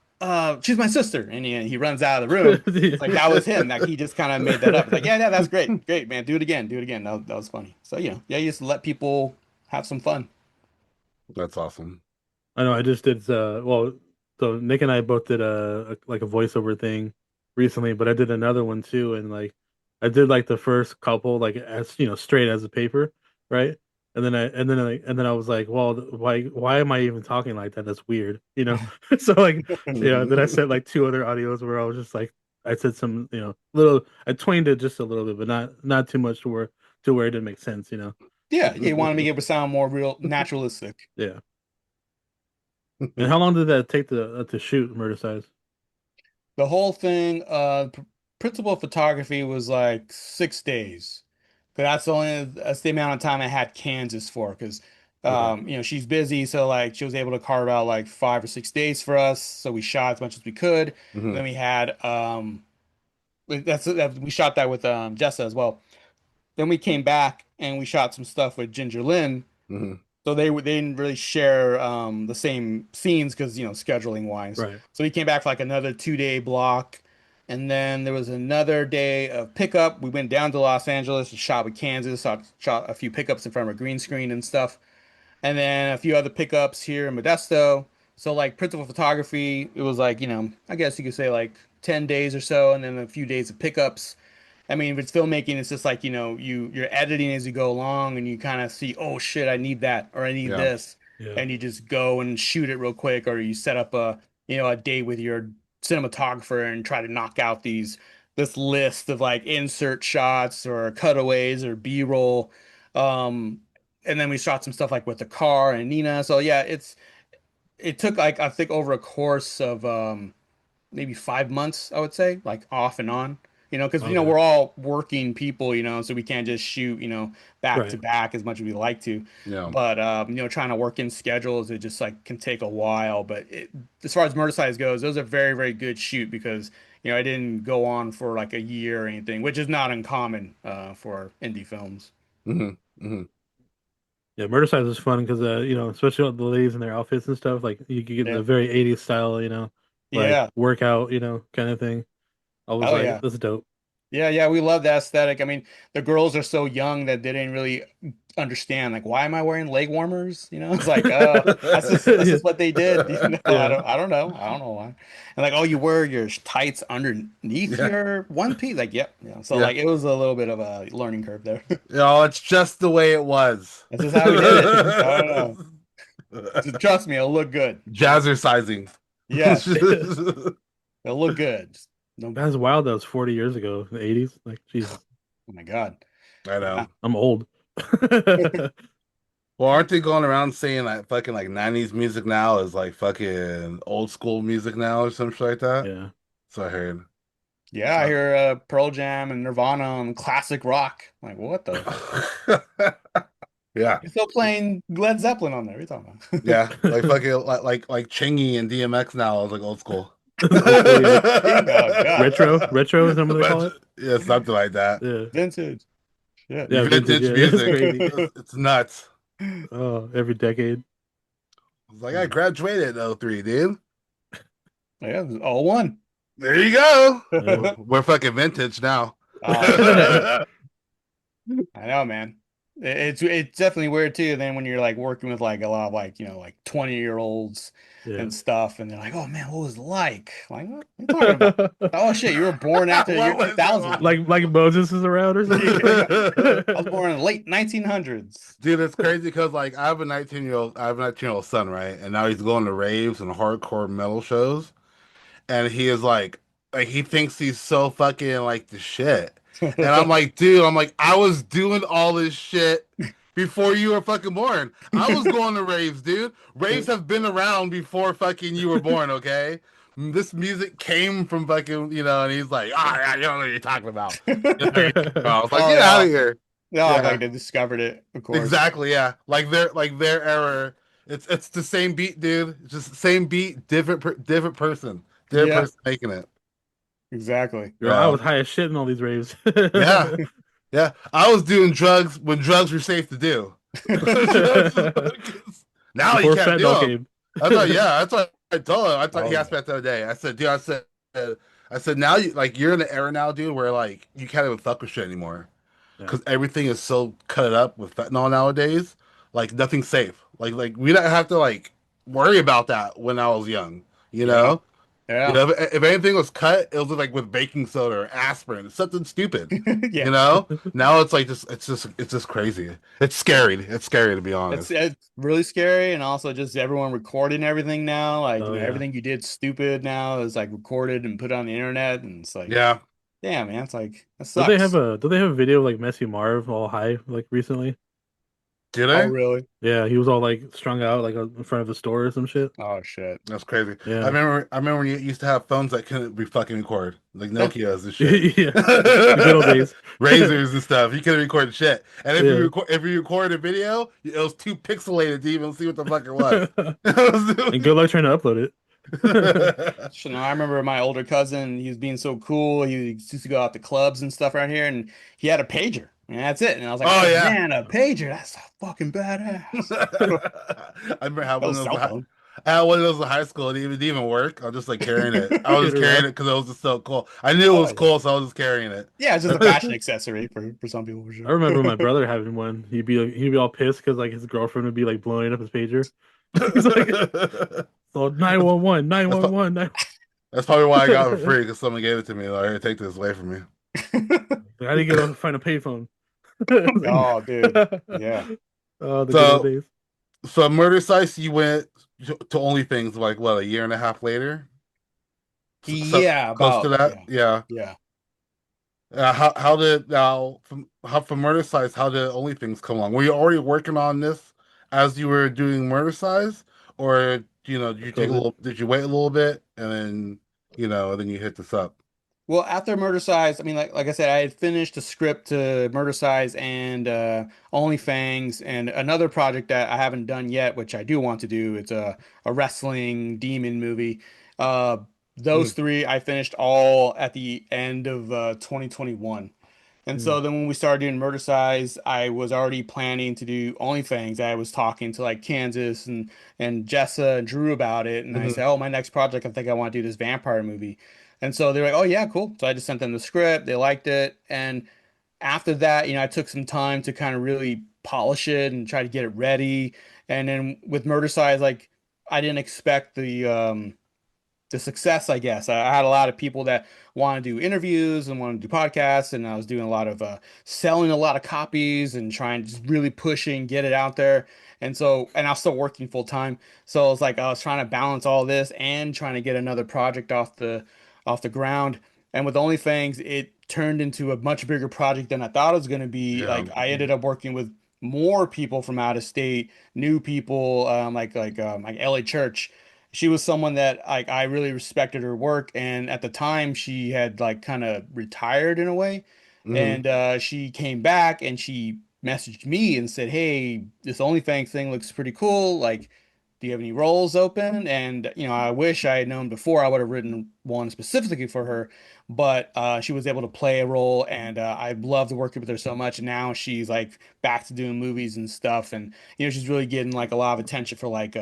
she's my sister," and he runs out of the room. It's like that was him. Like he just kind of made that up. It's like, yeah, yeah, that's great, great, man. Do it again, do it again. That was funny. So yeah, you just let people have some fun. That's awesome. I know I just did well, so Nick and I both did like a voiceover thing recently, but I did another one too, and like I did like the first couple like as straight as a paper, right? And then I was like, well, why am I even talking like that? That's weird, you know? So like then I said like two other audios where I was just like I said some, little I twanged it just a little bit, but not too much to where it didn't make sense, you know? Yeah, you want to make it sound more real, naturalistic. Yeah. And how long did that take to shoot Murder Size? The whole thing, principal photography was like 6 days. 'Cause that's the amount of time I had Kansas for. Because Okay. she's busy, so like she was able to carve out like 5 or 6 days for us. So we shot as much as we could. Hmm. Then we had we shot that with Jessa as well. Then we came back and we shot some stuff with Ginger Lynn. Hmm. So they didn't really share the same scenes because scheduling wise. Right. So we came back for like another 2-day block, and then there was another day of pickup. We went down to Los Angeles and shot with Kansas. Shot a few pickups in front of a green screen and stuff, and then a few other pickups here in Modesto. So like principal photography, it was like I guess you could say like 10 days or so, and then a few days of pickups. I mean, if it's filmmaking, it's just like, you're editing as you go along, and you kind of see, oh shit, I need that, or I need Yeah. this. Yeah. And you just go and shoot it real quick, or you set up a date with your cinematographer and try to knock out this list of like insert shots or cutaways or B-roll. Um, and then we shot some stuff like with the car and Nina. So yeah, it took like, I think, over a course of maybe 5 months, I would say, like off and on. Because Okay. we're all working people, so we can't just shoot, back to Right. back as much as we like to. Yeah. But trying to work in schedules, it just like can take a while. But as far as murder size goes, those are very, very good shoot because I didn't go on for like a year or anything, which is not uncommon for indie films. Hmm. Hmm. Yeah, Murder Size is fun because especially with the ladies in their outfits and stuff, like you could get Yeah. the very 80s style, like Yeah. workout, kind of thing. I was Oh like, yeah. that's dope. Yeah, yeah, we love that aesthetic. I mean, the girls are so young that they didn't really understand, like, why am I wearing leg warmers? It's like, that's Yeah. just what they did. I Yeah. don't know why. And like, oh, you wear your tights underneath Yeah. your one piece, like, yep, yeah. So Yeah. like, it was a little bit of a learning curve there. It's just the way it was. That's just how we did it. I don't know. Just trust me, it'll look good. Jazzercising. Yes, it'll look good. Just don't. That's wild. That was 40 years ago, the 80s. Like, Jesus, Oh my God. I Yeah. know. I'm old. Well, aren't they going around saying that fucking like 90s music now is like fucking old school music now or some shit like that? Yeah. So I heard. Yeah, I Uh, hear Pearl Jam and Nirvana and classic rock. Like, what the? yeah, You're still playing Led Zeppelin on there. What are you talking about? yeah, like fucking like Chingy and DMX now is like old school. Old school, yeah. Oh God. Retro is what they call But it. yeah, something like that. Yeah, Vintage. Shit. yeah, vintage. Vintage Yeah, that's music, crazy. it's nuts. Oh, every decade. It's like I Mm. graduated in '03, dude. Yeah, it was all one. There you go. Yeah. We're fucking vintage now. Oh shit. I know, man. It's definitely weird too. Then when you're like working with like a lot of like, like 20-year-olds Yeah. and stuff, and they're like, "Oh man, what was it like?" Like, what are you talking about? Oh shit, you were born after the year What was it 2000. like? Like Moses is around or something. Yeah. I was born in the late 1900s. Dude, it's crazy because like I have a 19-year-old son, right? And now he's going to raves and hardcore metal shows. And he is like he thinks he's so fucking like the shit. And I'm like, dude, I'm like, I was doing all this shit before you were fucking born. I was going to raves, dude. Raves have been around before fucking you were born, okay? This music came from fucking, and he's like, yeah, you don't know what you're talking about. I was like, Oh get out of yeah, here. they all act Yeah, like they discovered it, of course. exactly. Yeah, like their error. It's the same beat, dude. It's just the same beat, different person, different Yeah, person making it. exactly. Girl, I Yeah, was high as shit in all these raves. yeah, yeah. I was doing drugs when drugs were safe to do. Now you Before can't do fentanyl them. came. I thought, yeah, that's what I told him. I thought Oh he asked yeah. me that the other day. I said, dude, I said now you're in the era now, dude, where like you can't even fuck with shit anymore Yeah. because everything is so cut up with fentanyl nowadays. Like nothing's safe. Like we don't have to like worry about that when I was young. You Yeah. know. Yeah. If anything was cut, it was like with baking soda or aspirin, something stupid. Yeah. Now it's like it's just crazy. It's scary. It's scary to be It's honest. it's really scary, and also just everyone recording everything now. Like, Oh yeah. everything you did stupid now is like recorded and put on the internet, and it's like, Yeah. damn, man, it's like that sucks. Do they have a video of like Messy Marv all high like recently? Did Oh, I? really? Yeah, he was all like strung out like in front of the store or some shit. Oh, shit. That's crazy. I Yeah. remember. I remember when you used to have phones that couldn't be fucking record, like Yeah. Nokia's and shit, Yeah. The good old days. razors and stuff. You couldn't record shit. And Yeah. if you recorded a video, it was too pixelated to even see what the fuck it was. And good luck trying to upload So, no, I remember my older cousin, he was being so cool. He used to go out to clubs and stuff around here, and he had a pager. And that's it. And I was like, Oh oh yeah. man, a pager. That's so fucking badass. I remember having That one was of cell those. phone. I had one of those in high school. It didn't even work. I was just like carrying it. I was just carrying it. it because it was just so cool. I knew it Oh was yeah. cool, so I was just carrying it. Yeah, it's just a fashion accessory for some people for I sure. remember my brother having one. He'd be all pissed because like his girlfriend would be like blowing up his pager. He's like, so 911, That's, pro- 911. that's probably why I got it for free because someone gave it to me. Like, here, take this away from me. I didn't get to find a payphone. It's Oh, dude. like, Yeah. oh, the good old So, days. so Murder Sites, you went to OnlyFans like what, a year and a half later? So Yeah, close to about that, yeah. yeah. Yeah. How did now from Murder Size? How did OnlyFans come along? Were you already working on this as you were doing Murder Size, or did you take a COVID. little? Did you wait a little bit and then then you hit this up? Well, after Murder Size, I mean, like I said, I had finished a script to Murder Size and Only Fangs, and another project that I haven't done yet, which I do want to do. It's a wrestling demon movie. Uh, those Mm, three I finished all at the end of 2021. And Mm. so then when we started doing Murder Size, I was already planning to do OnlyFans. I was talking to like Kansas and Jessa and Drew about it, and I mhm, said, "Oh, my next project, I think I want to do this vampire movie." And so they're like, "Oh yeah, cool." So I just sent them the script. They liked it, and after that, I took some time to kind of really polish it and try to get it ready. And then with Murder Size, like I didn't expect the success, I guess. I had a lot of people that want to do interviews and want to do podcasts, and I was doing a lot of selling a lot of copies and trying to just really pushing, get it out there. And I was still working full time. So it's like I was trying to balance all this and trying to get another project off the ground. And with OnlyFans, it turned into a much bigger project than I thought it was going to be. yeah, Like I ended up working with more people from out of state, new people, like LA Church. She was someone that like I really respected her work, and at the time she had like kind of retired in a way, Hmm. and she came back and she messaged me and said, "Hey, this OnlyFans thing looks pretty cool. Like, do you have any roles open?" And I wish I had known before. I would have written one specifically for her, but she was able to play a role, and I loved working with her so much. And now she's like back to doing movies and stuff, and she's really getting like a lot of attention for like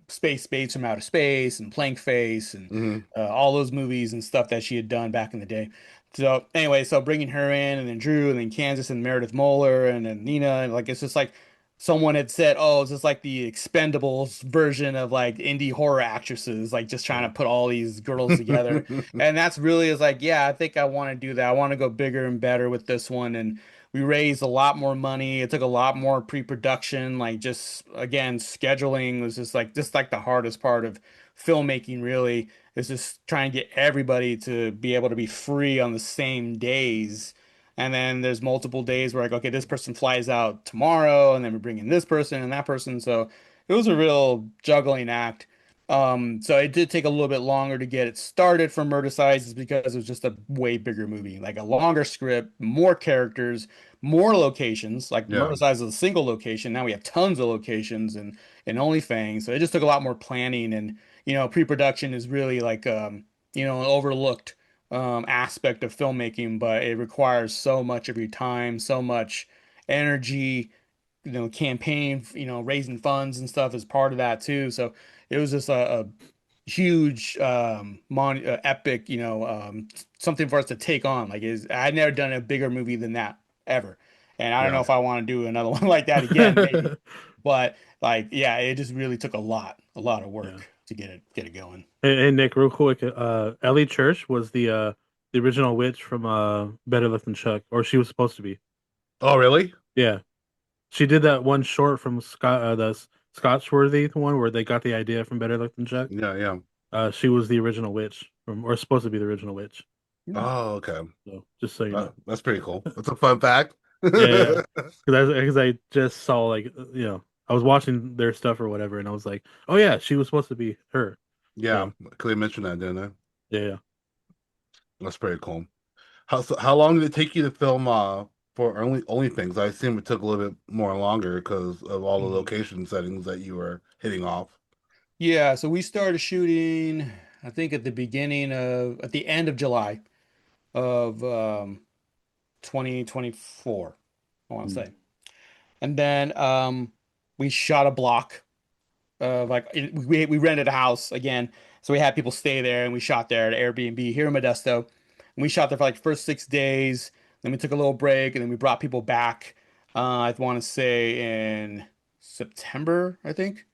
Space Spades from Outer Space and Plank Face and Hmm. all those movies and stuff that she had done back in the day. So anyway, so bringing her in and then Drew and then Kansas and Meredith Moeller and then Nina and like it's just like someone had said, oh, it's just like the Expendables version of like indie horror actresses, like just trying to put all these girls together. And that's really is like, yeah, I think I want to do that. I want to go bigger and better with this one. And we raised a lot more money. It took a lot more pre-production. Like just again, scheduling was just like the hardest part of filmmaking, really, is just trying to get everybody to be able to be free on the same days. And then there's multiple days where like, okay, this person flies out tomorrow, and then we bring in this person and that person. So it was a real juggling act. So it did take a little bit longer to get it started for Murder Size, is because it was just a way bigger movie, like a longer script, more characters, more locations. Like Yeah. Murder Size is a single location. Now we have tons of locations and OnlyFans. So it just took a lot more planning, and pre-production is really like an overlooked aspect of filmmaking, but it requires so much of your time, so much energy, campaign, raising funds and stuff is part of that too. So it was just a huge, epic, something for us to take on. Like, I'd never done a bigger movie than that ever, and I don't know Yeah. if I want to do another one like that again, maybe. But like, yeah, it just really took a lot of Yeah. work to get it going. Hey, Nick, real quick, Ellie Church was the original witch from Better Luck Than Chuck, or she was supposed to be. Oh, really? Yeah. She did that one short from Scotchworthy one where they got the idea from Better Luck Than Chuck. Yeah, yeah. She was the original witch from, or supposed to be the original witch. Hmm. Oh, okay. So just so you know. That's pretty cool. That's a fun fact. Yeah, yeah. Because I just saw like I was watching their stuff or whatever, and I was like, oh yeah, she was supposed to be her. Yeah, So because they mentioned that, didn't they? yeah, yeah. That's pretty cool. How long did it take you to film for only things? I assume it took a little bit more longer because of all the Mhm. location settings that you were hitting off. Yeah, so we started shooting, I think at the end of July of 2024, I want to Mm. say. And then we shot a block we rented a house again, so we had people stay there, and we shot there at Airbnb here in Modesto. And we shot there for like first 6 days. Then we took a little break, and then we brought people back. I want to say in September, I think.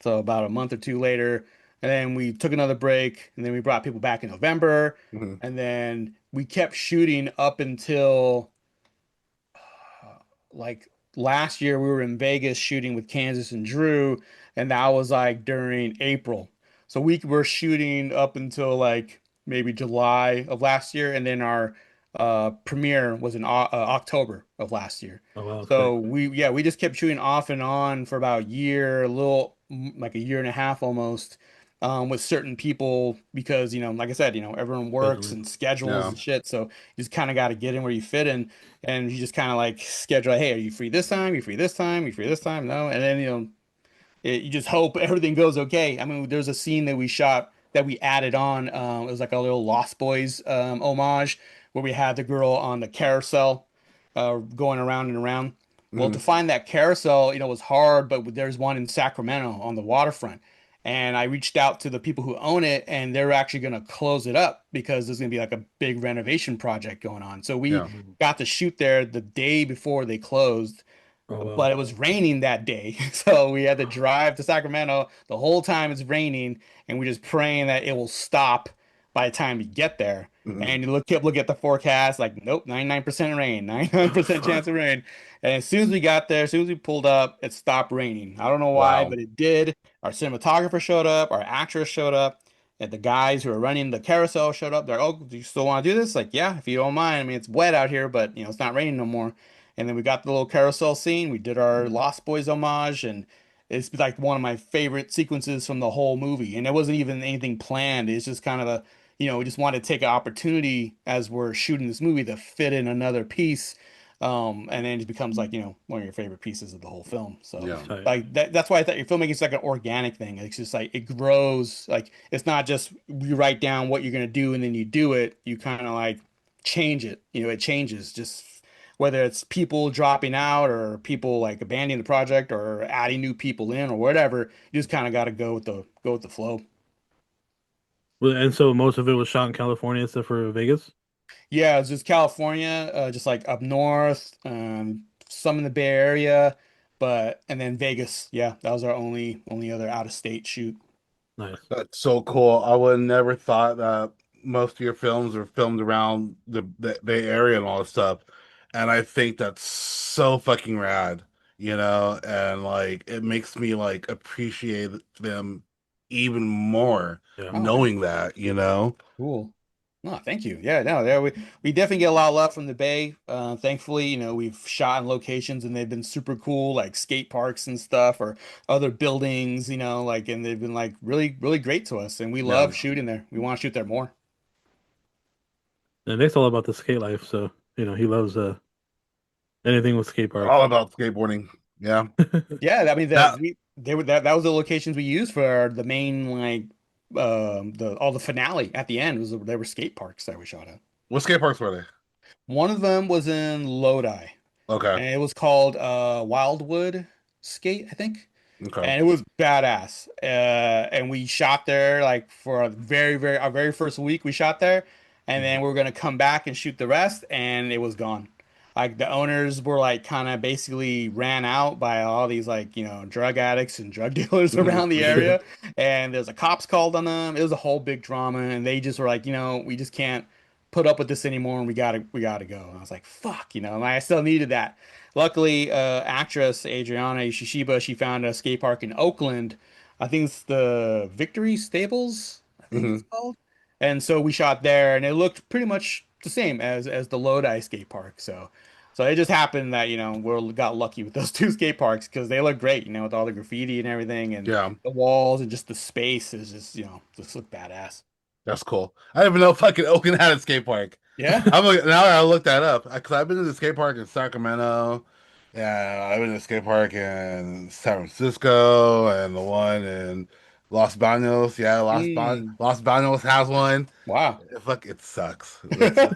So about a month or two later, and then we took another break, and then we brought people back in November, Mhm. and then we kept shooting up until like last year we were in Vegas shooting with Kansas and Drew, and that was like during April. So we were shooting up until like maybe July of last year, and then our premiere was in October of last year. Oh wow, quick. So we just kept shooting off and on for about a year, a little like a year and a half almost. With certain people because like I said, everyone works Scheduling. and schedules Yeah. and shit. So you just kind of got to get in where you fit in, and you just kind of like schedule, hey, are you free this time? Are you free this time? Are you free this time? No. And then, you just hope everything goes okay. I mean, there's a scene that we shot that we added on. It was like a little Lost Boys homage where we had the girl on the carousel going around and around. Well, to Mhm. find that carousel, was hard, but there's one in Sacramento on the waterfront. And I reached out to the people who own it, and they're actually going to close it up because there's going to be like a big renovation project going on. So we Yeah. Mhm. got to shoot there the day before they closed, Oh but wow. it was raining that day. So we had to drive to Sacramento the whole time it's raining, and we're just praying that it will stop by the time we get there. Mhm. And kept looking at the forecast, like, nope, 99% rain, 99% chance of rain. And as soon as we got there, as soon as we pulled up, it stopped raining. I don't know why, Wow. but it did. Our cinematographer showed up, our actress showed up, and the guys who were running the carousel showed up. They're, oh, do you still want to do this? Like, yeah, if you don't mind. I mean, it's wet out here, but it's not raining no more. And then we got the little carousel scene. We did our Lost Boys homage, and It's like one of my favorite sequences from the whole movie, and it wasn't even anything planned. It's just kind of a, we just wanted to take an opportunity as we're shooting this movie to fit in another piece, and then it becomes like, one of your favorite pieces of the whole film. So Yeah. Tight. like that's why I thought your filmmaking is like an organic thing. It's just like it grows. Like it's not just you write down what you're gonna do and then you do it. You kind of like change it. It changes just whether it's people dropping out or people like abandoning the project or adding new people in or whatever. You just kind of got to go with the flow. Well, and so most of it was shot in California except for Vegas. Yeah, it's just California, just like up north, some in the Bay Area, but and then Vegas. Yeah, that was our only other out of state shoot. Nice. That's so cool. I would have never thought that most of your films are filmed around the Bay Area and all this stuff. And I think that's so fucking rad, and like it makes me like appreciate them even more Yeah. Oh man, knowing that. cool. No, thank you. Yeah, no, there we definitely get a lot of love from the Bay. Thankfully, we've shot in locations and they've been super cool, like skate parks and stuff, or other buildings, like, and they've been like really, really great to us, and we Yeah. love shooting there. We want to shoot there more. And Nick's all about the skate life, so he loves anything with skate parks. All about skateboarding. Yeah. Yeah, I mean that That we they were that was the locations we used for the main like the all the finale at the end was there were skate parks that we shot at. what skate parks were One of them was in Lodi, they? Okay. and it was called Wildwood Skate, I think. Okay. And it was badass. And we shot there like for a our very first week we shot there, and then Mhm. we were gonna come back and shoot the rest, and it was gone. Like the owners were like kind of basically ran out by all these like drug addicts and drug dealers around the area, and there's a cops called on them. It was a whole big drama, and they just were like, we just can't put up with this anymore, and we gotta go. And I was like, fuck, and I still needed that. Luckily, actress Adriana Ishishiba, she found a skate park in Oakland. I think it's the Victory Stables, I think it's Hmm. called. And so we shot there, and it looked pretty much the same as the Lodi skate park. So it just happened that we got lucky with those two skate parks because they look great, with all the graffiti and everything, and Yeah. the walls and just the space is just look badass. That's cool. I didn't even know fucking Oakland had a skate park. Yeah. Now I look that up because I've been to the skate park in Sacramento, and I've been to the skate park in San Francisco, and the one in Los Banos. Yeah, Mm, Los Banos has one. wow. It sucks.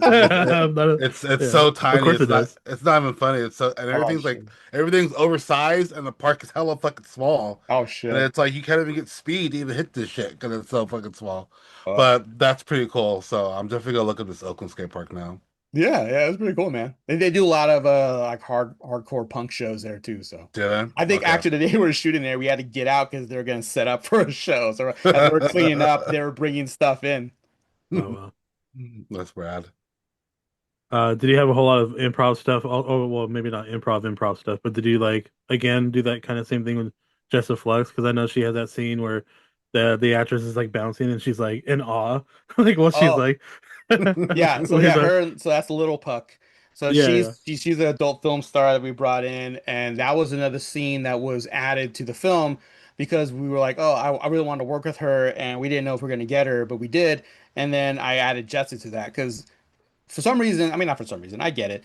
I'm not It's yeah, so of tiny. course it does. It's not even funny. It's so and Oh everything's like shit. everything's oversized, and the park is hella fucking small. Oh And shit. it's like you can't even get speed to even hit this shit because it's so fucking small. Fuck. But that's pretty cool. So I'm definitely gonna look at this Oakland skate park now. Yeah, yeah, it's pretty cool, man. They do a lot of like hardcore punk shows there too. So Did I? I think Okay. actually the day we were shooting there, we had to get out because they were going to set up for a show. So as we were cleaning up, they were bringing stuff in. Oh well. That's rad. Did you have a whole lot of improv stuff? Oh, well, maybe not improv stuff, but did you like again do that kind of same thing with Jessa Flux? Because I know she has that scene where the actress is like bouncing and she's like in awe, like what she's Oh, like. yeah. So When he's yeah, like, so that's Little Puck. So yeah, yeah, she's an adult film star that we brought in, and that was another scene that was added to the film because we were like, oh, I really wanted to work with her, and we didn't know if we are going to get her, but we did. And then I added Jessica to that because for some reason, I mean, not for some reason, I get it.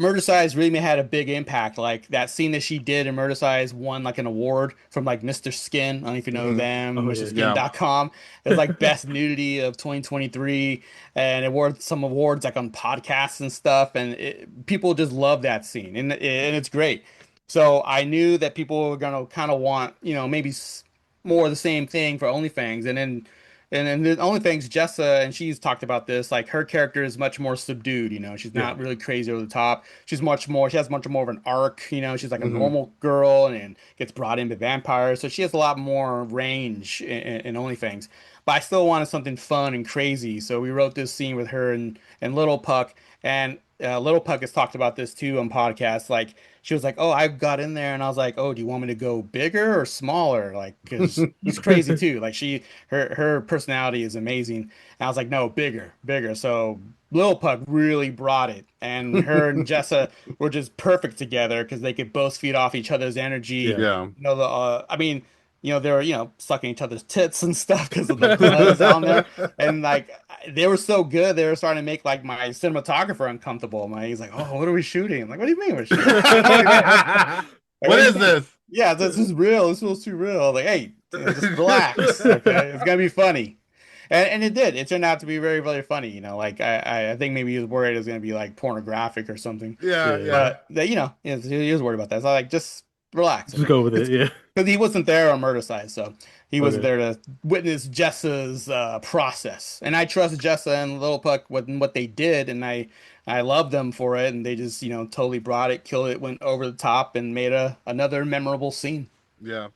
Murder Size really had a big impact. Like that scene that she did in Murder Size won like an award from like Mr. Skin. I don't know if you know Hmm. them, oh yeah, Yeah. MrSkin.com. It was like best nudity of 2023, and it won some awards like on podcasts and stuff. And people just love that scene, and it's great. So I knew that people were gonna kind of want, maybe more of the same thing for OnlyFans, and then the only things Jessa, and she's talked about this, like her character is much more subdued, she's yeah. not really crazy over the top. She has much more of an arc, she's like a Hmm. normal girl and gets brought into vampires. So she has a lot more range in OnlyFans. but I still wanted something fun and crazy. So we wrote this scene with her and Little Puck, and Little Puck has talked about this too on podcasts. Like she was like, "Oh, I got in there," and I was like, "Oh, do you want me to go bigger or smaller?" Like, because she's crazy too. Like her personality is amazing. And I was like, "No, bigger, bigger." So Lil Puck really brought it, and her and Jessa were just perfect together because they could both feed off each other's energy. Yeah. Yeah. I mean, they were, sucking each other's tits and stuff because of the blood down there. And like they were so good, they were starting to make like my cinematographer uncomfortable. He's like, "Oh, what are we shooting?" I'm like, "What do you mean we're shooting? Like, What what do you is think?" this? Yeah, this is real. This feels too real. Like, hey, just relax. Okay, it's gonna be funny. And it did. It turned out to be very, very funny. Like I think maybe he was worried it was gonna be like pornographic or something. Yeah, Yeah. yeah. But he was worried about that. So I like just relax, Just okay? go with it. Yeah. Because he wasn't there on murder side, so he wasn't Okay. there to witness Jessa's process. And I trust Jessa and Little Puck with what they did, and I love them for it. And they just totally brought it, killed it, went over the top, and made another memorable scene. Yeah.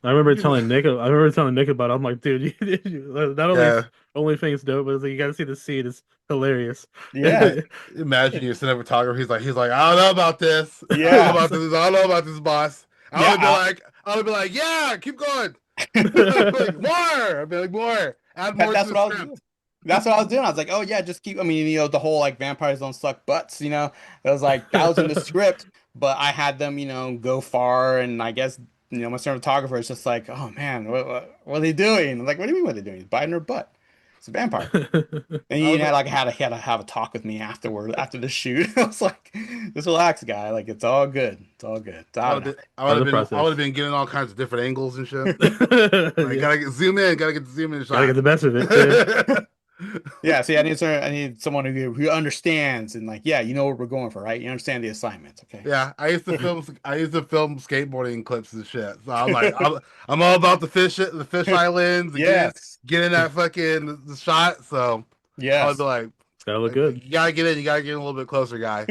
I remember telling Nick about it. I'm like, dude, not only is Yeah. OnlyFans dope, but it's like you gotta see the scene. It's hilarious. Yeah, Imagine your cinematographer. He's like, I don't know about this. I don't know yeah, about this. I don't know about this, boss. yeah. I would be like, yeah, keep going. Like more. I'd be like, more. Add more to That's the what I was doing. script. That's what I was doing. I was like, oh yeah, just keep. I mean, the whole like vampires don't suck butts. It was like that was in the script, but I had them, go far, and I guess my cinematographer is just like, oh man, what are they doing? I'm like, what do you mean what are they doing? He's biting her butt. It's a vampire. And I he was had to have a talk with me afterward after the shoot. I was like, just relax, guy. Like it's all good. It's all good. It's I out would now. have been Part of the I would have process. been getting all kinds of different angles and shit. Like Yeah. zoom in, gotta get the zoom in Gotta get shot. the best of it. Yeah. Yeah, see, I need someone who understands and like, yeah, you know what we're going for, right? You understand the assignments, okay? Yeah, I used to film skateboarding clips and shit. So I'm like, I'm all about the fish islands and Yes. getting that fucking the shot. So I would be Yes. Gotta look like, good. you gotta get in a little bit closer, guy.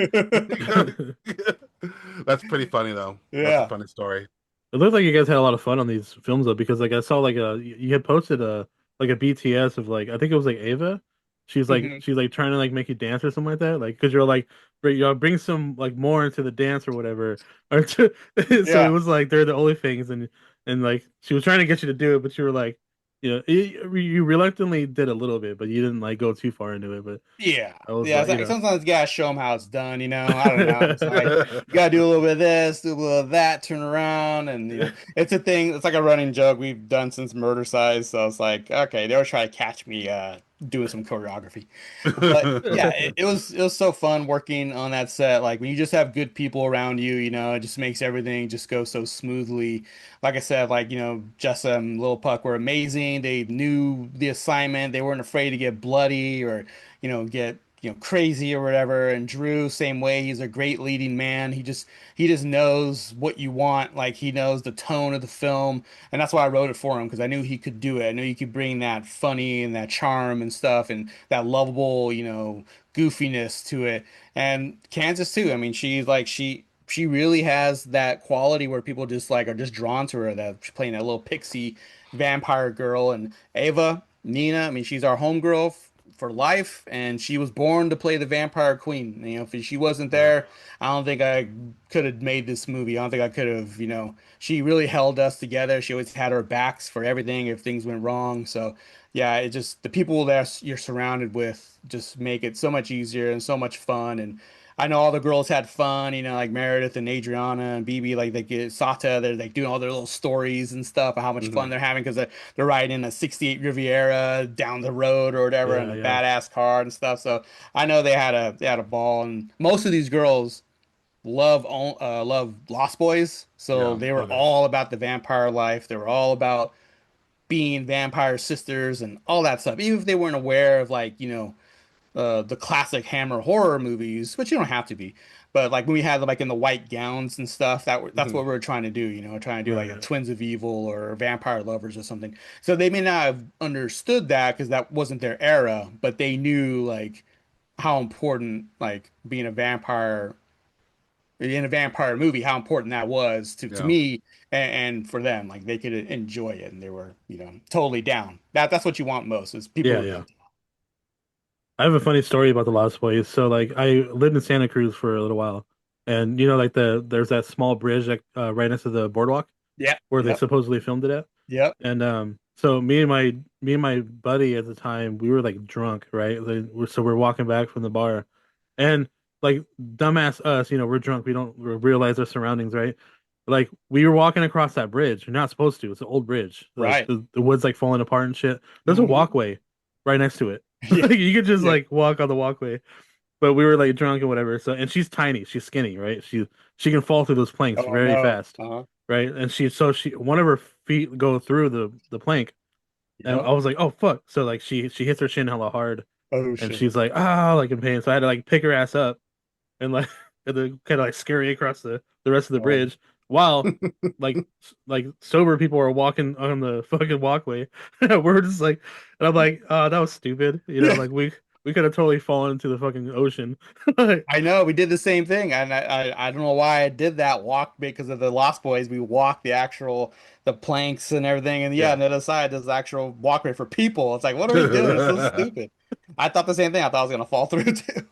That's pretty funny though. That's a Yeah. funny story. It looked like you guys had a lot of fun on these films though, because like I saw like you had posted a like a BTS of like I think it was like Ava. Mhm. She's like trying to like make you dance or something like that. Like because you're like bring some like more into the dance or whatever. Or so it Yeah. was like they're the only things and like she was trying to get you to do it, but you were like you reluctantly did a little bit, but you didn't like go too far into it. But Yeah. I was Yeah. like, It's like, sometimes you gotta show them how it's done, I don't know. It's like you gotta do a little bit of this, do a little of that, turn around, and it's a thing. It's like a running joke we've done since Murder Size. So it's like, okay, they were trying to catch me doing some choreography. But yeah, it was so fun working on that set. Like when you just have good people around you, it just makes everything just go so smoothly. Like I said, like Jessa and Lil Puck were amazing. They knew the assignment. They weren't afraid to get bloody or get crazy or whatever. And Drew, same way. He's a great leading man. He just knows what you want. Like he knows the tone of the film, and that's why I wrote it for him because I knew he could do it. I knew he could bring that funny and that charm and stuff and that lovable, goofiness to it. And Kansas too. I mean, she's like she really has that quality where people just like are just drawn to her. That she's playing that little pixie vampire girl. And Ava, Nina, I mean, she's our homegirl for life, and she was born to play the vampire queen. If she wasn't Yeah. there, I don't think I could have made this movie. I don't think I could have, she really held us together. She always had our backs for everything if things went wrong. So, yeah, it just the people that you're surrounded with just make it so much easier and so much fun. And I know all the girls had fun, like Meredith and Adriana and BB, like they get Sata, they're like doing all their little stories and stuff, how much fun Mhm. they're having because they're riding in a '68 Riviera down the road or whatever in Yeah, a yeah. badass car and stuff. So I know they had a ball, and most of these girls love Lost Boys, so Yeah. they were Okay. all about the vampire life. They were all about being vampire sisters and all that stuff, even if they weren't aware of like the classic Hammer horror movies, which you don't have to be. But like when we had them like in the white gowns and stuff, that's Mhm. what we were trying to do, trying to do like a Right. Twins of Evil or Vampire Lovers or something. So they may not have understood that because that wasn't their era, but they knew like how important like being a vampire in a vampire movie, how important that was to Yeah. me and for them. Like they could enjoy it and they were, totally down. That's what you want most is people Yeah, who are yeah. really I have a funny story about the Lost Boys. So like I lived in Santa Cruz for a little while, and like there's that small bridge that right next to the boardwalk Yep, where they yep, supposedly filmed it at. yep. And so me and my buddy at the time, we were like drunk, right? So we're walking back from the bar, and like dumbass us, we're drunk, we don't realize our surroundings, right? Like we were walking across that bridge. You're not supposed to. It's an old bridge. Like Right. the wood's like falling apart and shit. There's a Hmm. walkway right next to it. Yeah, Like you could just yeah. like walk on the walkway. But we were like drunk and whatever. So and she's tiny, she's skinny, right? She can fall through those planks Oh very no. fast, Uh-huh. right? And she one of her feet go through the plank, and I Yep. was like, oh fuck. So like she hits her shin hella hard, Oh and shit. she's like like in pain. So I had to like pick her ass up and like and then kind of like scurry across the rest of the Oh. bridge while like sober people are walking on the fucking walkway. We're just like, and I'm like, oh, that was stupid. Yeah. Like we could have totally fallen into the fucking ocean. Like, I know we did the same thing, and I don't know why I did that walk because of the Lost Boys. We walked the planks and everything, and yeah, Yeah. on the other side there's the actual walkway for people. It's like, what are we doing? It's so stupid. I thought the same thing. I thought I was gonna fall through too.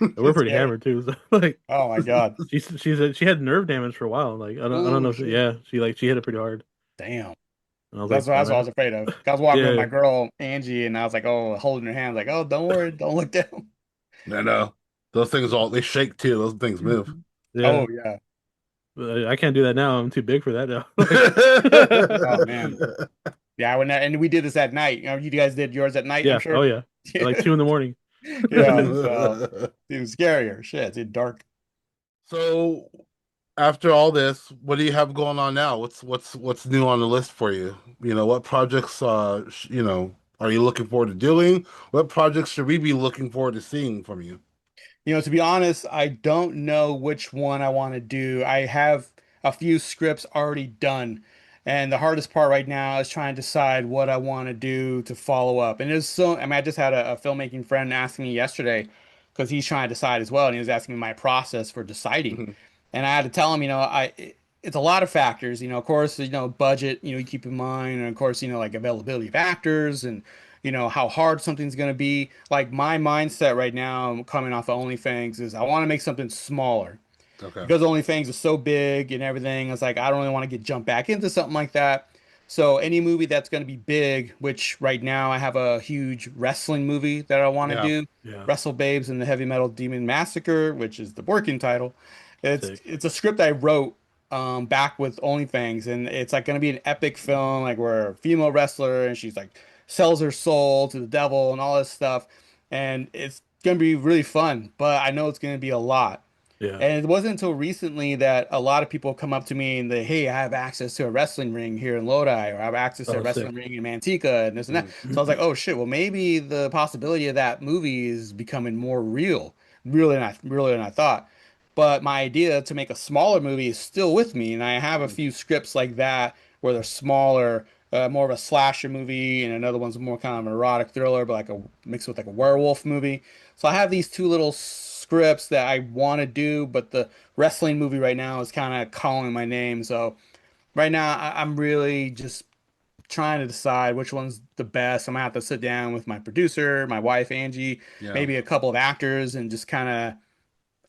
we're It's pretty scary. hammered too. So like Oh my God. she had nerve damage for a while. Like I don't Oh know if shit. yeah she hit it pretty hard. Damn. And I was That's like, what, damn that's what I it. was afraid of. I was walking with Yeah. my girl Angie, and I was like, oh, holding her hand, like, oh, don't worry, don't look down. I know. Those things all they shake too. Those things move. Yeah. Oh yeah. But I can't do that now. I'm too big for that now. Like, Oh man. Yeah, I went and we did this at night. You guys did yours at night, I'm yeah. Oh sure. yeah. At like 2 in the morning. Yeah, so even scarier. Shit, it's dark. So after all this, what do you have going on now? What's new on the list for you? What projects are you looking forward to doing? What projects should we be looking forward to seeing from you? To be honest, I don't know which one I want to do. I have a few scripts already done, and the hardest part right now is trying to decide what I want to do to follow up. And there's so, I mean, I just had a filmmaking friend ask me yesterday because he's trying to decide as well, and he was asking me my process for deciding. Mhm. And I had to tell him, it's a lot of factors. Of course, budget, you keep in mind, and of course, like availability of actors and how hard something's going to be. Like my mindset right now, coming off of OnlyFans, is I want to make something smaller Okay. because OnlyFans is so big and everything. It's like I don't really want to get jumped back into something like that. So any movie that's going to be big, which right now I have a huge wrestling movie that I want to Yeah. do, Yeah. Wrestle Babes and the Heavy Metal Demon Massacre, which is the working title. It's Sick. it's a script I wrote back with OnlyFans, and it's like going to be an epic film, like where a female wrestler and she's like sells her soul to the devil and all this stuff, and it's going to be really fun. But I know it's going to be a lot. Yeah. And it wasn't until recently that a lot of people come up to me and they, hey, I have access to a wrestling ring here in Lodi, or I have access to a Oh, wrestling sick. ring in Manteca, and this and that. Mm. So I was like, oh shit, well maybe the possibility of that movie is becoming more real than I thought. But my idea to make a smaller movie is still with me, and I have a Mm. few scripts like that where they're smaller, more of a slasher movie, and another one's more kind of an erotic thriller, but like a mixed with like a werewolf movie. So I have these two little scripts that I want to do, but the wrestling movie right now is kind of calling my name. So right now I'm really just trying to decide which one's the best. I'm gonna have to sit down with my producer, my wife Angie, Yeah. maybe a couple of actors, and just kind of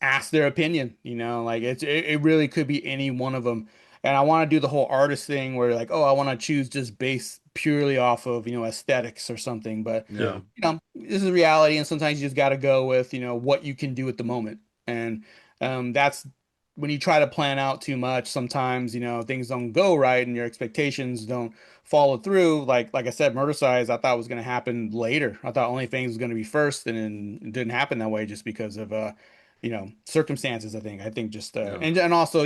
ask their opinion. Like it really could be any one of them. And I want to do the whole artist thing where like, oh, I want to choose just based purely off of, aesthetics or something. But Yeah. this is reality, and sometimes you just got to go with, what you can do at the moment. And that's when you try to plan out too much, sometimes, things don't go right and your expectations don't follow through. Like I said, Murder Size, I thought was going to happen later. I thought Only Things was going to be first, and then it didn't happen that way just because of circumstances. I think just Yeah. and also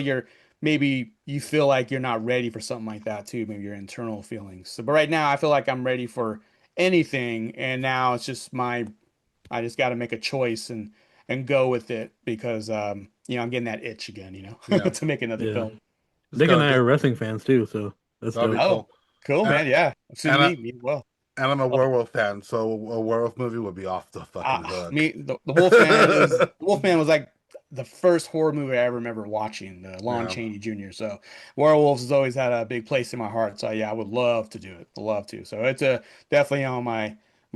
maybe you feel like you're not ready for something like that too, maybe your internal feelings. So but right now I feel like I'm ready for anything, and now it's just I just got to make a choice and go with it because I'm getting that itch again, Yeah. to make another Yeah. film. Just Nick and gotta I get are wrestling fans too, so that's that'll be dope. Oh, cool. cool, And, man. Yeah, so and I me as well. and I'm a Love it. werewolf fan, so a werewolf movie would be off the fucking hook. Me, the Wolfman was like the first horror movie I ever remember watching, Lon Yeah. Chaney Jr. So werewolves has always had a big place in my heart. So yeah, I would love to do it. I'd love to. So it's a definitely on my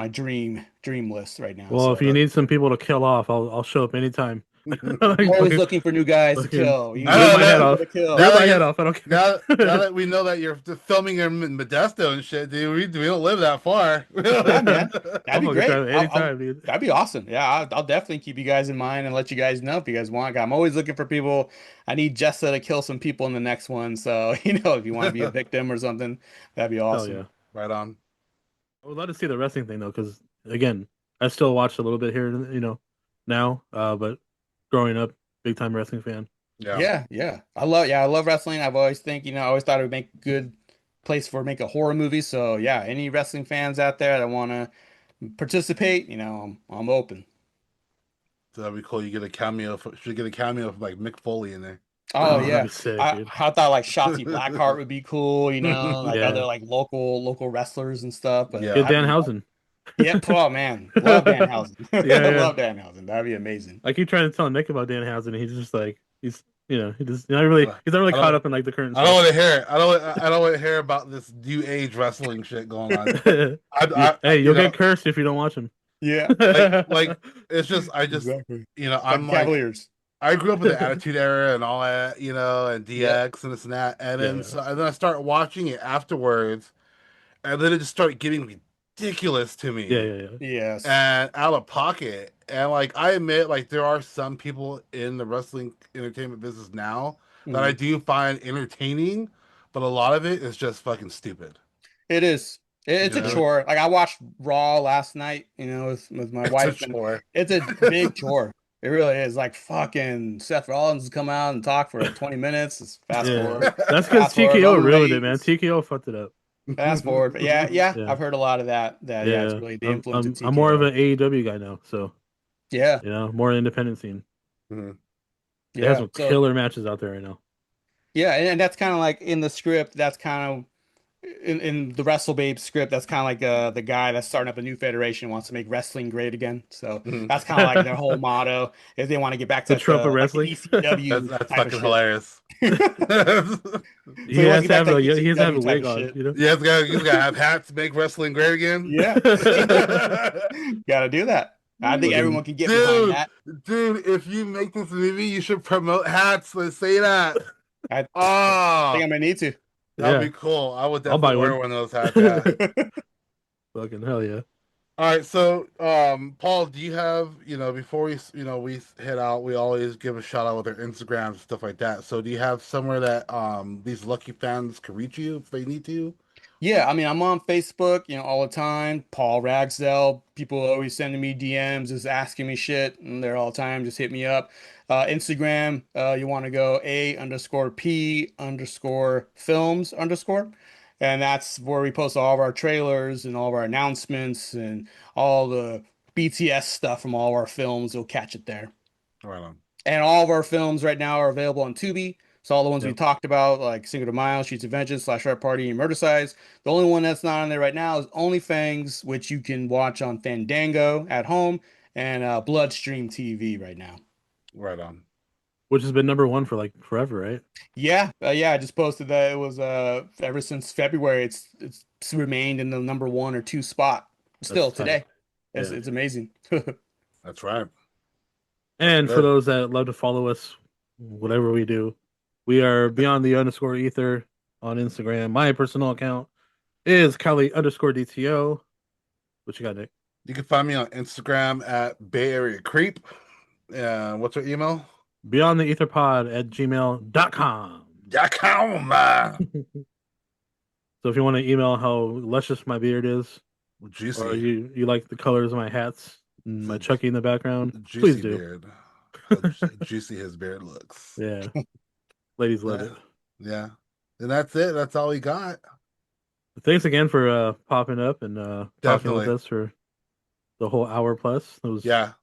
dream list right now. Well, if So you need some people to kill off, I'll show up anytime. Like always fucking, looking for new guys to fucking kill. You rip need my new head Now, people to off. kill. now Rip my that head you off. I don't care. now that we know that you're filming in Modesto and shit, dude, we don't live that far. Yeah, man. I'll That'd be fucking great. try anytime, dude. That'd be awesome. Yeah, I'll definitely keep you guys in mind and let you guys know if you guys want. I'm always looking for people. I need Jessa to kill some people in the next one. So, if you want to be a victim or something, that'd be Hell awesome. yeah. Right on. I would love to see the wrestling thing though, because again, I still watch a little bit here, now. But growing up, big time wrestling fan. Yeah. Yeah. I love wrestling. I've always I always thought it would make good place for make a horror movie. So yeah, any wrestling fans out there that want to participate, I'm open. So that'd be cool. You get a cameo. Should get a cameo of like Mick Foley in there. Oh Oh, that'd yeah. be sick, I dude. I thought like Shotzi Blackheart would be cool, like other Yeah. like local wrestlers and stuff, but Get Yeah. that'd be Danhausen. yeah, oh man. Love Danhausen. Yeah, yeah. Love Danhausen. That'd be amazing. I keep trying to tell Nick about Danhausen, and he's just like he's not really I caught don't. up in like the current I don't stuff. want to hear it. I don't want to hear about this new age wrestling shit going on. Hey, You you'll know, get cursed if you don't watch him. Yeah, like it's just exactly. Like I'm the like Cavaliers. I grew up with the Attitude Era and all that, and Yep. DX and this and that, and Yeah, then yeah, and then I start watching it afterwards, and then it just started getting ridiculous to yeah, me yeah, Yes. and out of pocket. And like I admit, like there are some people in the wrestling entertainment business now that I Mhm. do find entertaining, but a lot of it is just fucking stupid. It is. You It's a yeah. know, chore. Like I watched Raw last night, with my it's a wife, and chore. it's a big chore. It really is. Like fucking Seth Rollins has come out and talk for like 20 minutes. It's Yeah. That's because fast forward. TKO Roman ruined it, man. Reigns, TKO fucked it up. fast forward. But yeah. Yeah, I've heard a lot of that. Yeah, it's yeah. really the I'm influence of I'm I'm more of TKO. an AEW guy now, so Yeah, more independent scene. Mhm. They have yeah. some So killer matches out there right now. yeah, and that's kind of like in the script. That's kind of in the Wrestle Babe script, that's kind of like the guy that's starting up a new federation wants to make wrestling great again. So Mhm. that's kind of like their whole motto is they want to get back to The trope of like the wrestling. ECW That's type of fucking shit. hilarious. So he wants to get back to like He has to have ECW a type wig of on, shit. You just gotta have hats to make wrestling great again. Yeah. Gotta do that. I think everyone Fucking can get behind Dude, that. dude, if you make this movie, you should promote hats. Let's say that. I think Oh, I'm gonna need to. that'd be yeah. cool. I would I'll buy definitely wear one. one of those hats. Yeah. Fucking hell yeah. All right. So, Paul, do you have, before we head out, we always give a shout out with our Instagram stuff like that. So, do you have somewhere that these lucky fans can reach you if they need to? Yeah, I mean, I'm on Facebook, all the time. Paul Ragsdale. People always sending me DMs, just asking me shit, and there all the time. Just hit me up. Instagram, you want to go A_P_films_, and that's where we post all of our trailers and all of our announcements and all the BTS stuff from all of our films. You'll catch it there. Right on. And all of our films right now are available on Tubi. So all the ones we Yep. talked about, like Cinco de Mayo, Streets of Vengeance, Slash Art Party, and Murdercides. The only one that's not on there right now is Only Fangs, which you can watch on Fandango at home and Bloodstream TV right now. Right on. Which has been number one for like forever, right? Yeah. I just posted that it was ever since February. It's remained in the number one or two spot That's still tight. today. It's Yeah. it's amazing. That's right. That's And for good. those that love to follow us, whatever we do, we are beyond_the_ether on Instagram. My personal account is Cali_DTO. What you got, Nick? You can find me on Instagram at Bay Area Creep. What's our email? BeyondTheEtherPod@gmail.com. .com. So if you want to email how luscious my beard is, or Juicy. you like the colors of my hats and my Chucky in the background, please Juicy do. beard. How juicy his beard looks. Yeah, ladies love Yeah. it. Yeah. And that's it. That's all we got. Thanks again for popping up and talking with Definitely. us for the whole hour plus. It was Yeah.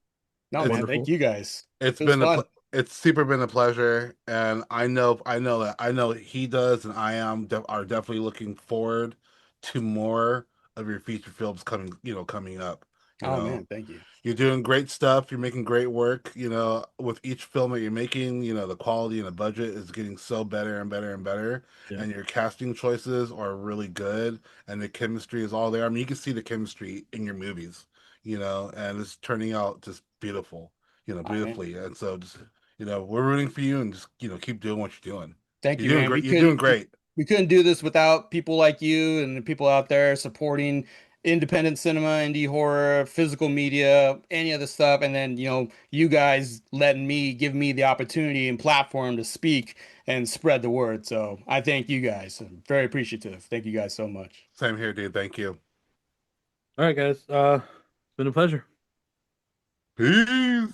No, It's man, wonderful. thank you guys. It's It was been fun. it's super been a pleasure, and I know he does, and I are definitely looking forward to more of your feature films coming up. You Oh know, man, thank you. you're doing great stuff. You're making great work. With each film that you're making, the quality and the budget is getting so better and better and better. Yeah. And your casting choices are really good, and the chemistry is all there. I mean, you can see the chemistry in your movies, and it's turning out just beautiful, Oh man, beautifully. And so, just we're rooting for you, and just keep doing what you're doing. thank You're you, doing man. great. You're doing great. We couldn't do this without people like you and the people out there supporting independent cinema, indie horror, physical media, any other stuff. And then, you guys letting me give me the opportunity and platform to speak and spread the word. So I thank you guys. I'm very appreciative. Thank you guys so much. Same here, dude. Thank you. All right, guys. It's been a pleasure. Peace.